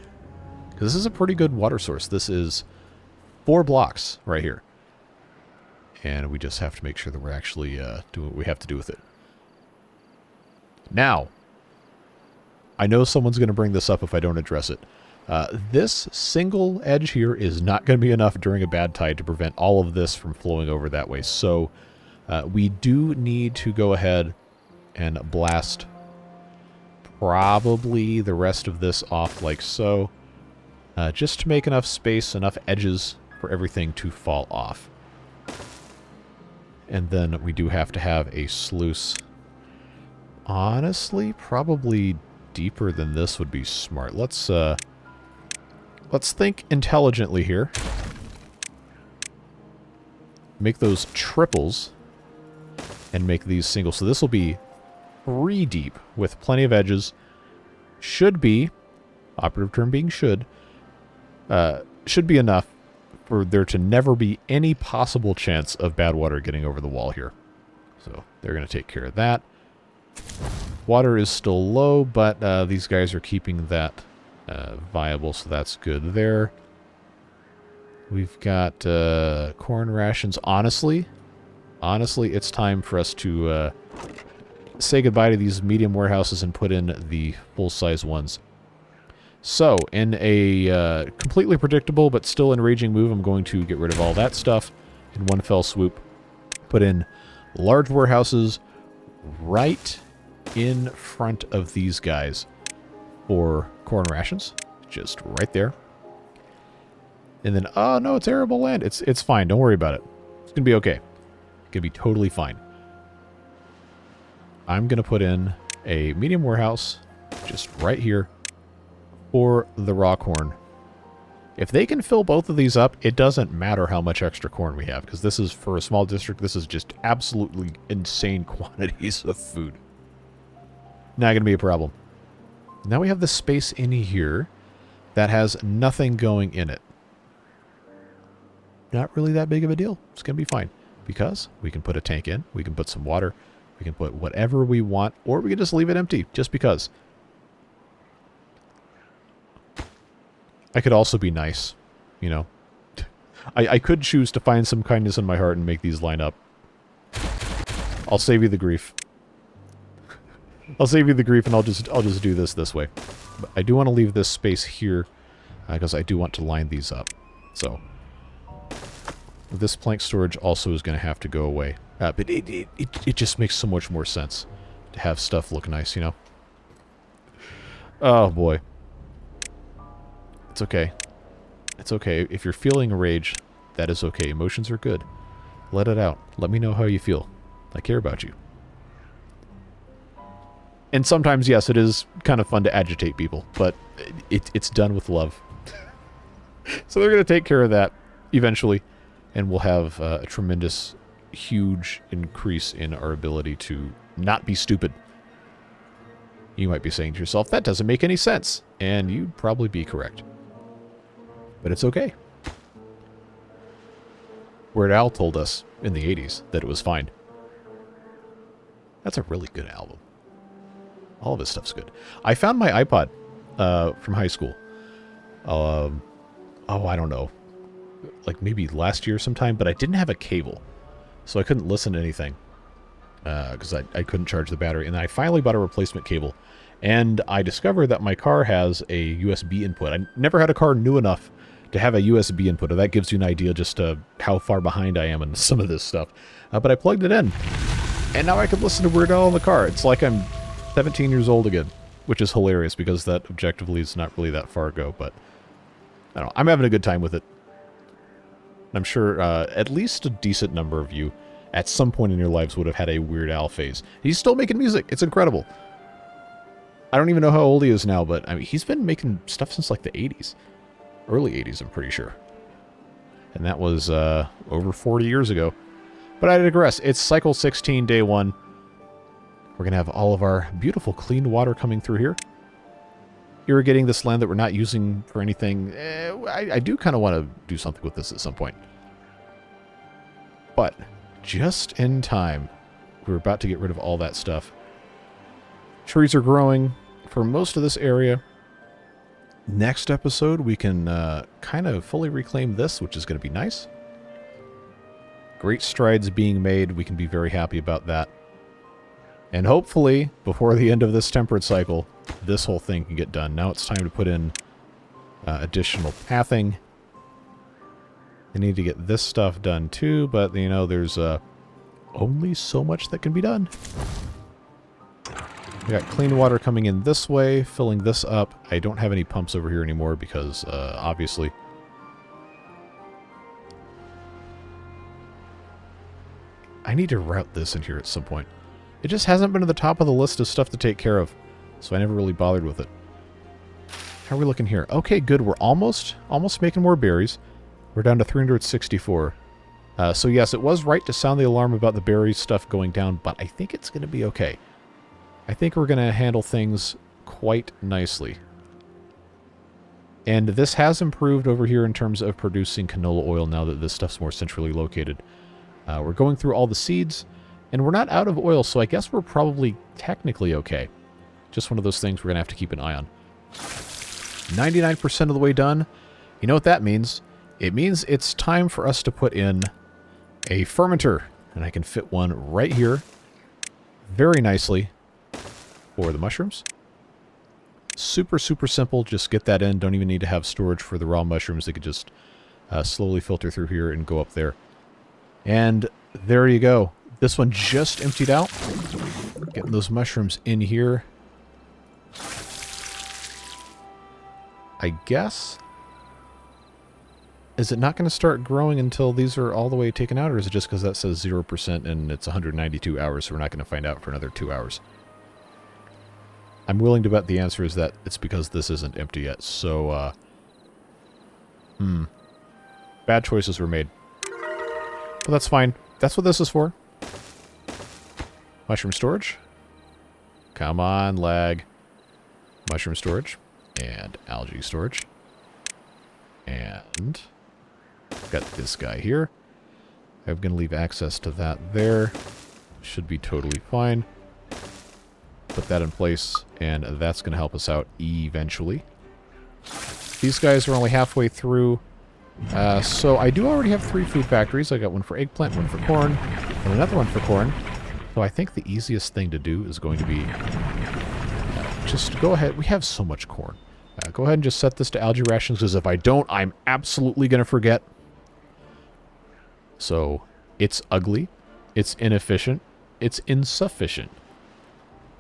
because this is a pretty good water source. This is 4 blocks right here. And we just have to make sure that we're actually doing what we have to do with it. Now, I know someone's going to bring this up if I don't address it. This single edge here is not going to be enough during a bad tide to prevent all of this from flowing over that way. So we do need to go ahead and blast probably the rest of this off like so. Just to make enough space, enough edges for everything to fall off. And then we do have to have a sluice. Honestly, probably deeper than this would be smart. Let's think intelligently here. Make those triples and make these singles. So this will be 3 deep with plenty of edges. Should be, operative term being should be enough for there to never be any possible chance of bad water getting over the wall here. So they're going to take care of that. Water is still low, but these guys are keeping that viable, so that's good there. We've got corn rations. Honestly, it's time for us to say goodbye to these medium warehouses and put in the full-size ones. So, in a completely predictable but still enraging move, I'm going to get rid of all that stuff in one fell swoop. Put in large warehouses right in front of these guys for corn rations. Just right there. And then, oh no, it's arable land. It's fine. Don't worry about it. It's going to be okay. It's going to be totally fine. I'm going to put in a medium warehouse just right here for the raw corn. If they can fill both of these up, it doesn't matter how much extra corn we have, because this is, for a small district, this is just absolutely insane quantities of food. Not going to be a problem. Now we have the space in here that has nothing going in it. Not really that big of a deal. It's going to be fine, because we can put a tank in, we can put some water, we can put whatever we want, or we can just leave it empty, just because. I could also be nice, you know. I could choose to find some kindness in my heart and make these line up. I'll save you the grief. I'll save you the grief, and I'll just do this way. But I do want to leave this space here because I do want to line these up. So this plank storage also is going to have to go away. But it just makes so much more sense to have stuff look nice, you know. Oh boy. It's okay. It's okay. If you're feeling rage, that is okay. Emotions are good. Let it out. Let me know how you feel. I care about you. And sometimes, yes, it is kind of fun to agitate people, but it's done with love. So they're going to take care of that eventually, and we'll have a tremendous, huge increase in our ability to not be stupid. You might be saying to yourself, that doesn't make any sense. And you'd probably be correct. But it's okay. Weird Al told us in the 80s that it was fine. That's a really good album. All of his stuff's good. I found my iPod from high school. Oh, I don't know. Like maybe last year sometime, but I didn't have a cable. So I couldn't listen to anything. Because I couldn't charge the battery. And then I finally bought a replacement cable. And I discovered that my car has a USB input. I never had a car new enough to have a USB input. That gives you an idea just how far behind I am in some of this stuff. But I plugged it in, and now I can listen to Weird Al in the car. It's like I'm 17 years old again, which is hilarious because that objectively is not really that far ago. But I don't know. I'm having a good time with it. I'm sure at least a decent number of you at some point in your lives would have had a Weird Al phase. He's still making music. It's incredible. I don't even know how old he is now, but I mean, he's been making stuff since like the 80s. Early 80s, I'm pretty sure. And that was over 40 years ago. But I digress. It's cycle 16, day 1. We're going to have all of our beautiful clean water coming through here. Irrigating this land that we're not using for anything. I do kind of want to do something with this at some point. But just in time, we're about to get rid of all that stuff. Trees are growing for most of this area. Next episode, we can kind of fully reclaim this, which is going to be nice. Great strides being made. We can be very happy about that. And hopefully, before the end of this temperate cycle, this whole thing can get done. Now it's time to put in additional pathing. I need to get this stuff done too, but, you know, there's only so much that can be done. We got clean water coming in this way, filling this up. I don't have any pumps over here anymore because, obviously, I need to route this in here at some point. It just hasn't been at the top of the list of stuff to take care of, so I never really bothered with it. How are we looking here? Okay, good. We're almost making more berries. We're down to 364. So yes, it was right to sound the alarm about the berry stuff going down, but I think it's going to be okay. I think we're going to handle things quite nicely. And this has improved over here in terms of producing canola oil now that this stuff's more centrally located. We're going through all the seeds, and we're not out of oil, so I guess we're probably technically okay. Just one of those things we're going to have to keep an eye on. 99% of the way done. You know what that means? It means it's time for us to put in a fermenter, and I can fit one right here very nicely for the mushrooms. Super, super simple. Just get that in. Don't even need to have storage for the raw mushrooms. They could just slowly filter through here and go up there. And there you go. This one just emptied out. Getting those mushrooms in here. I guess. Is it not going to start growing until these are all the way taken out, or is it just because that says 0% and it's 192 hours, so we're not going to find out for another 2 hours? I'm willing to bet the answer is that it's because this isn't empty yet, so, bad choices were made. But that's fine. That's what this is for. Mushroom storage. Come on, lag. Mushroom storage. And algae storage. And got this guy here. I'm going to leave access to that there. Should be totally fine. Put that in place, and that's going to help us out eventually. These guys are only halfway through. So I do already have 3 food factories. I got one for eggplant, one for corn, and another one for corn. So I think the easiest thing to do is going to be just go ahead. We have so much corn. Go ahead and just set this to algae rations, because if I don't, I'm absolutely going to forget. So it's ugly. It's inefficient. It's insufficient.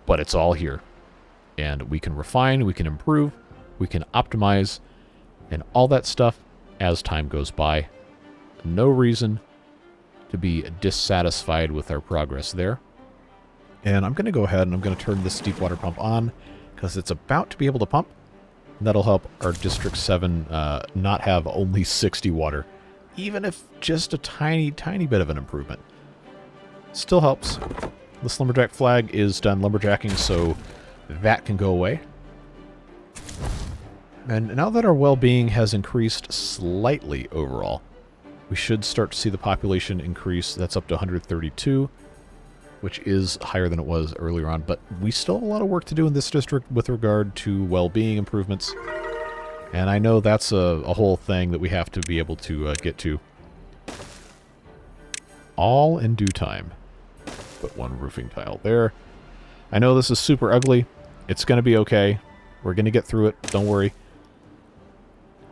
But it's all here. And we can refine, we can improve, we can optimize, and all that stuff as time goes by. No reason to be dissatisfied with our progress there. And I'm going to go ahead and I'm going to turn this deep water pump on, because it's about to be able to pump. And that'll help our District 7 not have only 60 water, even if just a tiny, tiny bit of an improvement. Still helps. This lumberjack flag is done lumberjacking, so that can go away. And now that our well-being has increased slightly overall, we should start to see the population increase. That's up to 132, which is higher than it was earlier on. But we still have a lot of work to do in this district with regard to well-being improvements. And I know that's a whole thing that we have to be able to get to. All in due time. Put one roofing tile there. I know this is super ugly. It's going to be okay. We're going to get through it. Don't worry.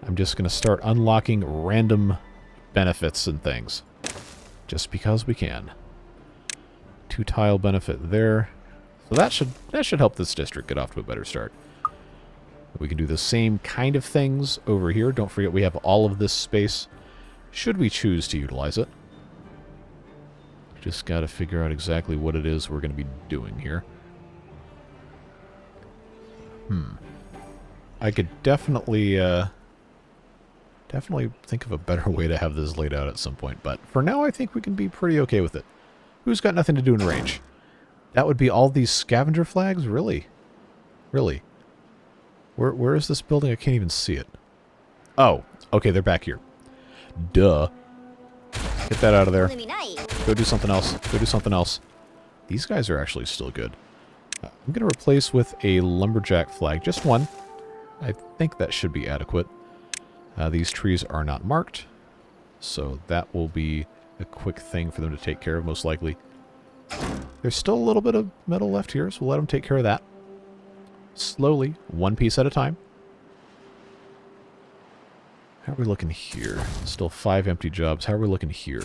I'm just going to start unlocking random benefits and things. Just because we can. 2 tile benefit there. So that should help this district get off to a better start. We can do the same kind of things over here. Don't forget we have all of this space, should we choose to utilize it. Just got to figure out exactly what it is we're going to be doing here. I could definitely think of a better way to have this laid out at some point, but for now I think we can be pretty okay with it. Who's got nothing to do in range? That would be all these scavenger flags? Really? Really? Where is this building? I can't even see it. Oh, okay, they're back here. Duh. Get that out of there. Go do something else. Go do something else. These guys are actually still good. I'm going to replace with a lumberjack flag. Just one. I think that should be adequate. These trees are not marked, so that will be a quick thing for them to take care of, most likely. There's still a little bit of metal left here, so we'll let them take care of that. Slowly, one piece at a time. How are we looking here? Still 5 empty jobs. How are we looking here?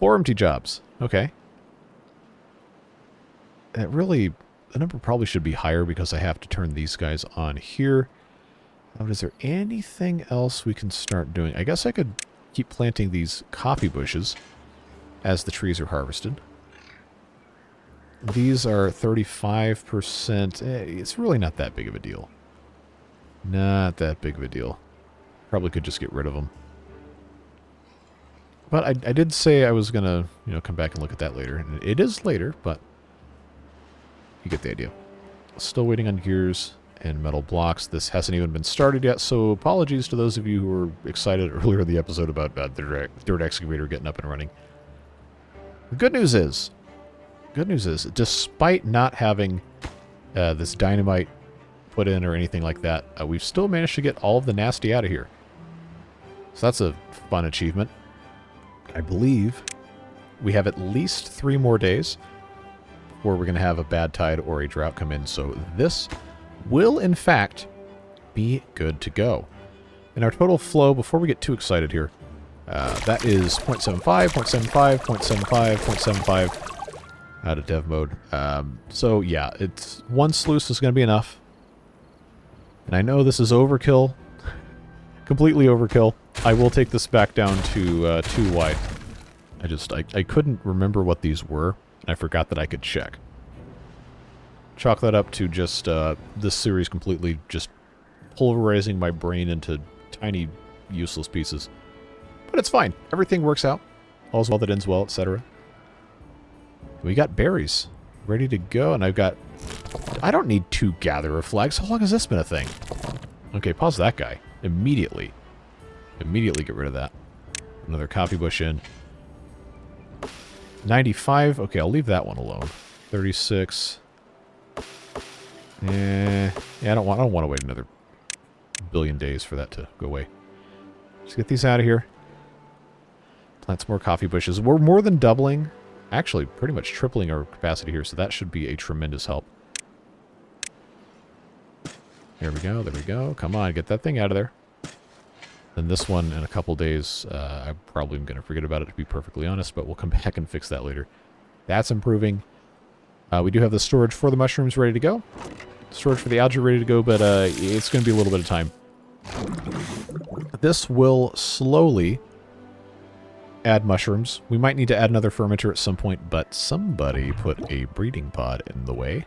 4 empty jobs. Okay. That really... The number probably should be higher because I have to turn these guys on here. Is there anything else we can start doing? I guess I could keep planting these coffee bushes as the trees are harvested. These are 35%. It's really not that big of a deal. Not that big of a deal. Probably could just get rid of them. But I did say I was going to, come back and look at that later. And it is later, but you get the idea. Still waiting on gears and metal blocks. This hasn't even been started yet, so apologies to those of you who were excited earlier in the episode about the dirt excavator getting up and running. The good news is, despite not having this dynamite put in or anything like that, we've still managed to get all of the nasty out of here. So that's a fun achievement. I believe we have at least 3 more days before we're going to have a bad tide or a drought come in. So this will, in fact, be good to go. And our total flow, before we get too excited here, that is 0.75, 0.75, 0.75, 0.75 out of dev mode. So yeah, it's 1 sluice is going to be enough. And I know this is overkill, completely overkill. I will take this back down to 2 wide. I couldn't remember what these were, and I forgot that I could check. Chalk that up to just this series completely just pulverizing my brain into tiny, useless pieces. But it's fine. Everything works out. All's well that ends well, etc. We got berries ready to go, and I've got... I don't need 2 gatherer flags. How long has this been a thing? Okay, pause that guy. Immediately. Immediately get rid of that. Another coffee bush in. 95. Okay, I'll leave that one alone. 36. Yeah, I don't want to wait another billion days for that to go away. Let's get these out of here. Plant some more coffee bushes. We're more than doubling. Actually, pretty much tripling our capacity here, so that should be a tremendous help. There we go, there we go. Come on, get that thing out of there. Then this one, in a couple days, I probably am going to forget about it, to be perfectly honest, but we'll come back and fix that later. That's improving. We do have the storage for the mushrooms ready to go. Storage for the algae ready to go, but it's going to be a little bit of time. This will slowly add mushrooms. We might need to add another fermenter at some point, but somebody put a breeding pod in the way. It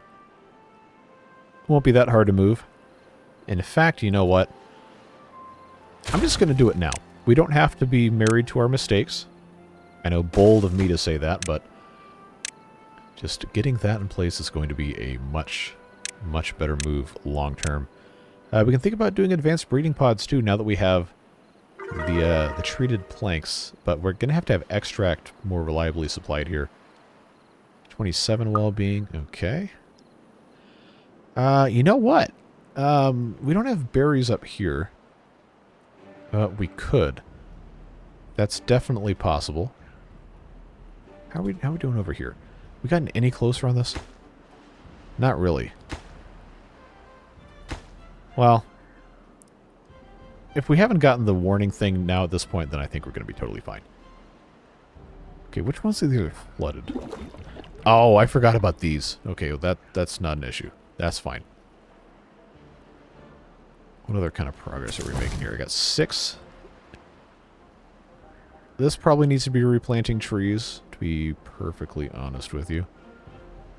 won't be that hard to move. In fact, you know what? I'm just going to do it now. We don't have to be married to our mistakes. I know, bold of me to say that, but just getting that in place is going to be a much, much better move long term. We can think about doing advanced breeding pods too, now that we have the treated planks, but we're going to have extract more reliably supplied here. 27 well-being, okay. You know what? We don't have berries up here. We could. That's definitely possible. How are we doing over here? We gotten any closer on this? Not really. Well, if we haven't gotten the warning thing now at this point, then I think we're going to be totally fine. Okay, which ones are these flooded? Oh, I forgot about these. Okay, well that's not an issue. That's fine. What other kind of progress are we making here? I got 6. This probably needs to be replanting trees, to be perfectly honest with you.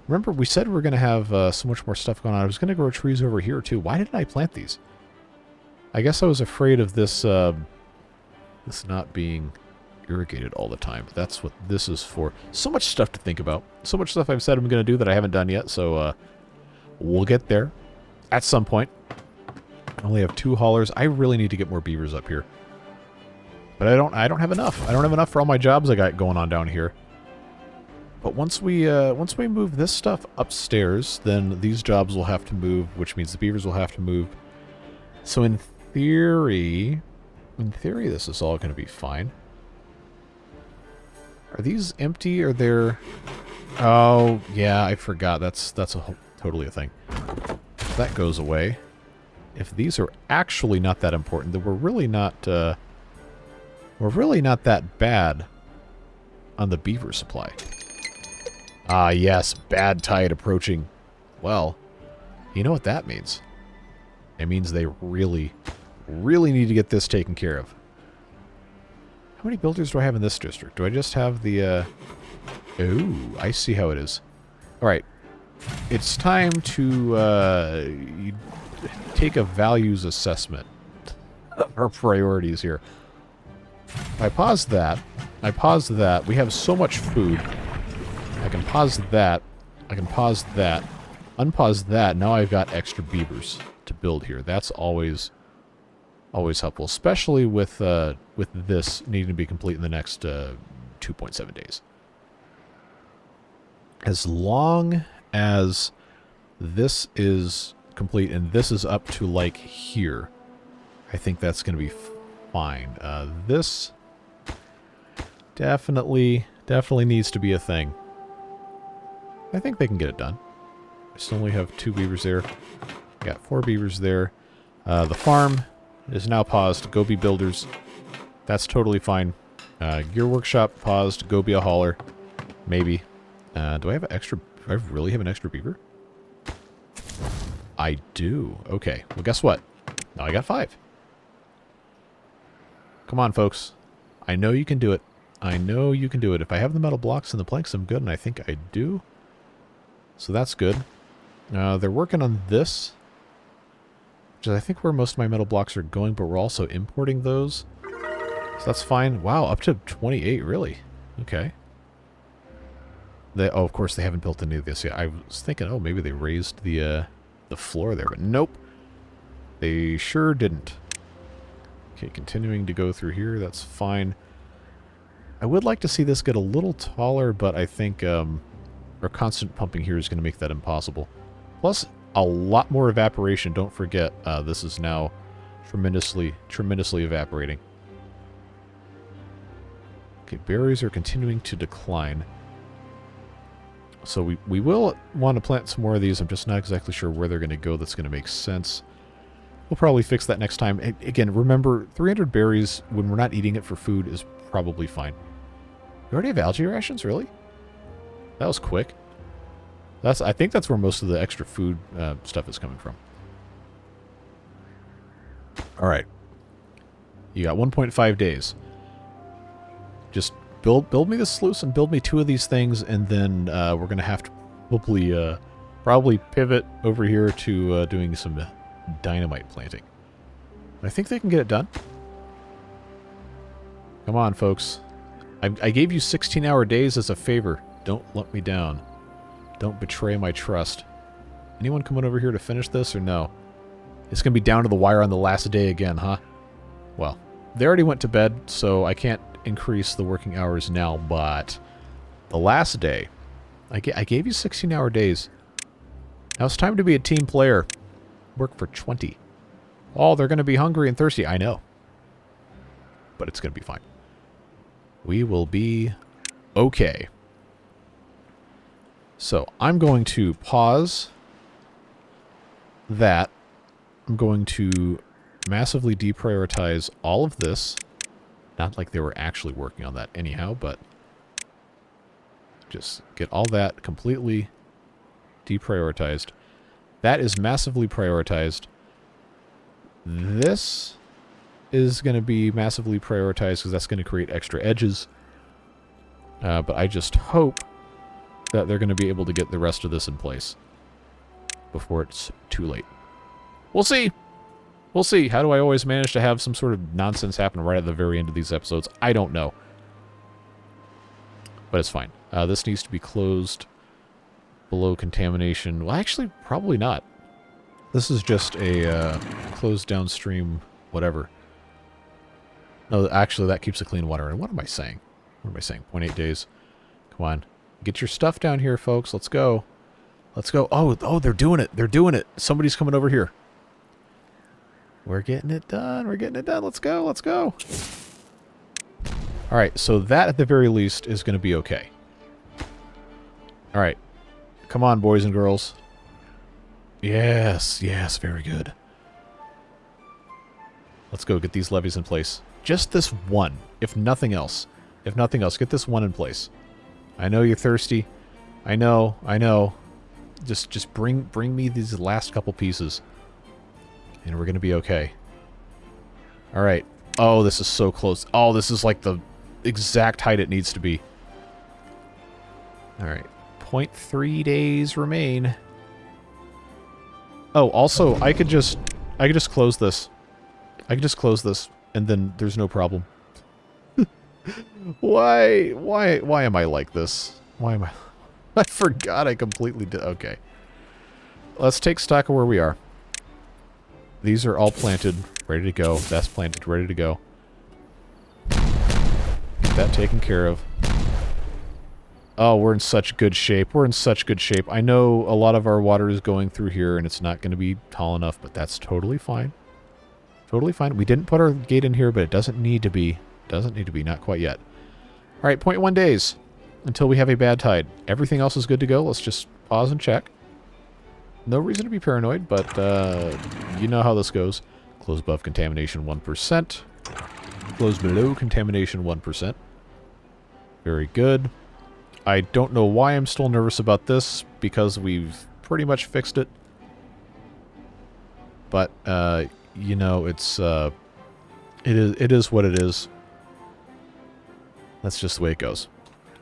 Remember, we said we were going to have so much more stuff going on. I was going to grow trees over here, too. Why didn't I plant these? I guess I was afraid of this, this not being irrigated all the time. But that's what this is for. So much stuff to think about. So much stuff I've said I'm going to do that I haven't done yet. So, we'll get there at some point. I only have 2 haulers. I really need to get more beavers up here. But I don't have enough. I don't have enough for all my jobs I got going on down here. But once we move this stuff upstairs, then these jobs will have to move, which means the beavers will have to move. So in theory, this is all going to be fine. Are these empty? Or they're... Oh, yeah, I forgot. That's totally a thing. That goes away. If these are actually not that important, then we're really not that bad on the beaver supply. Ah, yes, bad tide approaching. Well, you know what that means. It means they really, really need to get this taken care of. How many builders do I have in this district? Do I just have the, Oh, I see how it is. Alright. It's time to, take a values assessment of our priorities here. I pause that. We have so much food. I can pause that. I can pause that. Unpause that. Now I've got extra beavers to build here. That's always helpful, especially with this needing to be complete in the next 2.7 days. As long as this is complete and this is up to like here, I think that's going to be fine. This definitely needs to be a thing. I think they can get it done. I still only have 2 beavers there. I got 4 beavers there. The farm is now paused. Go be builders. That's totally fine. Gear workshop paused. Go be a hauler. Maybe. Do I have an extra... Do I really have an extra beaver? I do. Okay. Well, guess what? Now I got 5. Come on, folks. I know you can do it. I know you can do it. If I have the metal blocks and the planks, I'm good, and I think I do. So that's good. They're working on this, which is I think where most of my metal blocks are going, but we're also importing those. So that's fine. Wow, up to 28, really? Okay. Oh, of course, they haven't built any of this yet. I was thinking, oh, maybe they raised the floor there, but nope. They sure didn't. Okay, continuing to go through here. That's fine. I would like to see this get a little taller, but I think our constant pumping here is going to make that impossible. Plus, a lot more evaporation. Don't forget, this is now tremendously evaporating. Okay, berries are continuing to decline. So we will want to plant some more of these. I'm just not exactly sure where they're going to go that's going to make sense. We'll probably fix that next time. Again, remember, 300 berries when we're not eating it for food is probably fine. You already have algae rations, really? That was quick. I think that's where most of the extra food stuff is coming from. Alright. You got 1.5 days. Just build me this sluice and build me 2 of these things, and then we're going to have to probably pivot over here to doing some dynamite planting. I think they can get it done. Come on, folks. I gave you 16-hour days as a favor. Don't let me down. Don't betray my trust. Anyone coming over here to finish this, or no? It's going to be down to the wire on the last day again, huh? Well, they already went to bed, so I can't increase the working hours now, but the last day, I gave you 16-hour days. Now it's time to be a team player. Work for 20. Oh, they're going to be hungry and thirsty. I know. But it's going to be fine. We will be okay. So I'm going to pause that. I'm going to massively deprioritize all of this. Not like they were actually working on that anyhow, but just get all that completely deprioritized. That is massively prioritized. This is going to be massively prioritized because that's going to create extra edges. But I just hope that they're going to be able to get the rest of this in place before it's too late. We'll see. We'll see. How do I always manage to have some sort of nonsense happen right at the very end of these episodes? I don't know. But it's fine. This needs to be closed below contamination. Well, actually, probably not. This is just a closed downstream whatever. No, actually, that keeps the clean water in. What am I saying? What am I saying? 0.8 days. Come on. Get your stuff down here, folks. Let's go. Let's go. Oh, they're doing it. They're doing it. Somebody's coming over here. We're getting it done. We're getting it done. Let's go. Let's go. All right. So that, at the very least, is going to be okay. All right. Come on, boys and girls. Yes. Yes. Very good. Let's go get these levees in place. Just this one, if nothing else. If nothing else, get this one in place. I know you're thirsty. I know. I know. Just bring me these last couple pieces. And we're going to be okay. All right. Oh, this is so close. Oh, this is like the exact height it needs to be. All right. 0.3 days remain. Oh, also, I could just close this. I could just close this, and then there's no problem. Why am I like this? Why am I... I forgot I completely did... Okay. Let's take stock of where we are. These are all planted, ready to go. That's planted, ready to go. Get that taken care of. Oh, we're in such good shape. We're in such good shape. I know a lot of our water is going through here, and it's not going to be tall enough, but that's totally fine. Totally fine. We didn't put our gate in here, but it doesn't need to be. Doesn't need to be. Not quite yet. All right, 0.1 days until we have a bad tide. Everything else is good to go. Let's just pause and check. No reason to be paranoid, but you know how this goes. Close above contamination 1%. Close below contamination 1%. Very good. I don't know why I'm still nervous about this, because we've pretty much fixed it. But, you know, it is what it is. That's just the way it goes.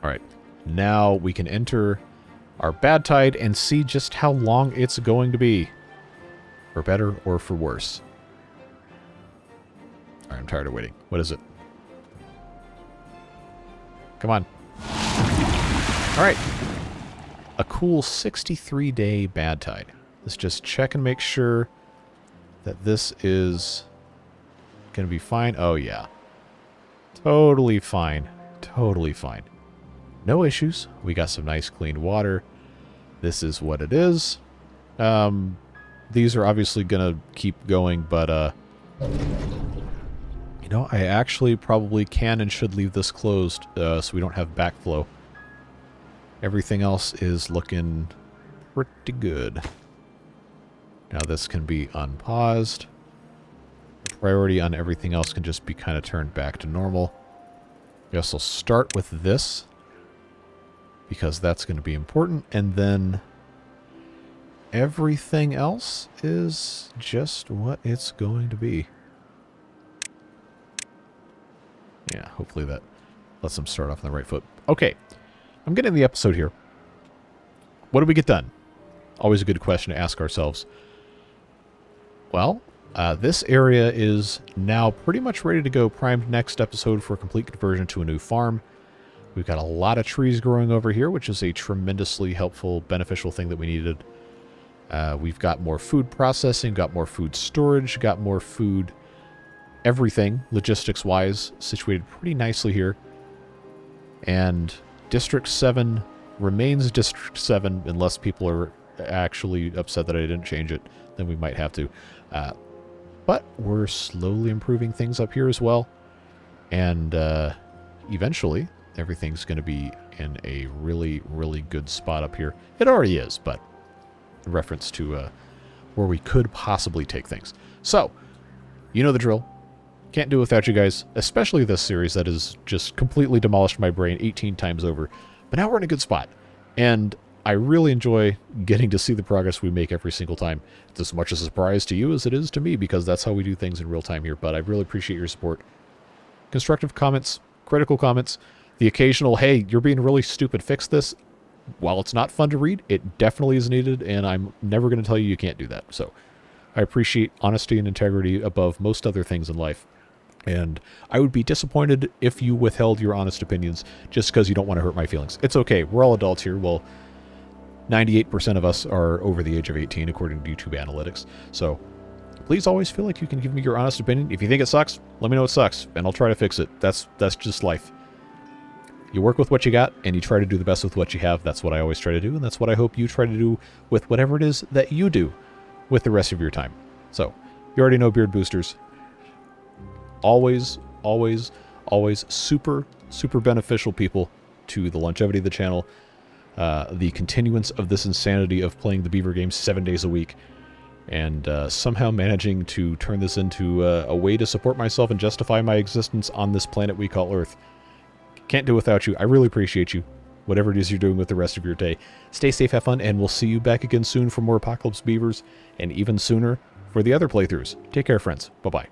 All right. Now we can enter our bad tide and see just how long it's going to be. For better or for worse. All right, I'm tired of waiting. What is it? Come on. All right. A cool 63-day bad tide. Let's just check and make sure that this is going to be fine. Oh, yeah. Totally fine. Totally fine. No issues. We got some nice clean water. This is what it is. These are obviously going to keep going, but, you know, I actually probably can and should leave this closed so we don't have backflow. Everything else is looking pretty good. Now this can be unpaused. The priority on everything else can just be kind of turned back to normal. I guess I'll start with this, because that's going to be important, and then everything else is just what it's going to be. Yeah, hopefully that lets them start off on the right foot. Okay, I'm getting the episode here. What did we get done? Always a good question to ask ourselves. Well, this area is now pretty much ready to go, primed next episode for complete conversion to a new farm. We've got a lot of trees growing over here, which is a tremendously helpful, beneficial thing that we needed. We've got more food processing, got more food storage, got more food, everything, logistics-wise, situated pretty nicely here. And District 7 remains District 7, unless people are actually upset that I didn't change it, then we might have to. But we're slowly improving things up here as well. And eventually, everything's going to be in a really, really good spot up here. It already is, but in reference to where we could possibly take things. So, You know the drill. Can't do without you guys, especially this series that has just completely demolished my brain 18 times over. But now we're in a good spot. And I really enjoy getting to see the progress we make every single time. It's as much a surprise to you as it is to me, because that's how we do things in real time here. But I really appreciate your support. Constructive comments, critical comments, the occasional, hey, you're being really stupid, fix this. While it's not fun to read, it definitely is needed, and I'm never going to tell you can't do that. So I appreciate honesty and integrity above most other things in life. And I would be disappointed if you withheld your honest opinions just because you don't want to hurt my feelings. It's okay. We're all adults here. Well, 98% of us are over the age of 18, according to YouTube analytics. So please always feel like you can give me your honest opinion. If you think it sucks, let me know it sucks, and I'll try to fix it. That's just life. You work with what you got, and you try to do the best with what you have. That's what I always try to do, and that's what I hope you try to do with whatever it is that you do with the rest of your time. So, you already know, Beard Boosters. Always, always, always super, super beneficial people to the longevity of the channel, the continuance of this insanity of playing the Beaver games 7 days a week, and somehow managing to turn this into a way to support myself and justify my existence on this planet we call Earth. Can't do without you. I really appreciate you. Whatever it is you're doing with the rest of your day. Stay safe, have fun, and we'll see you back again soon for more Apocalypse Beavers, and even sooner for the other playthroughs. Take care, friends. Bye-bye.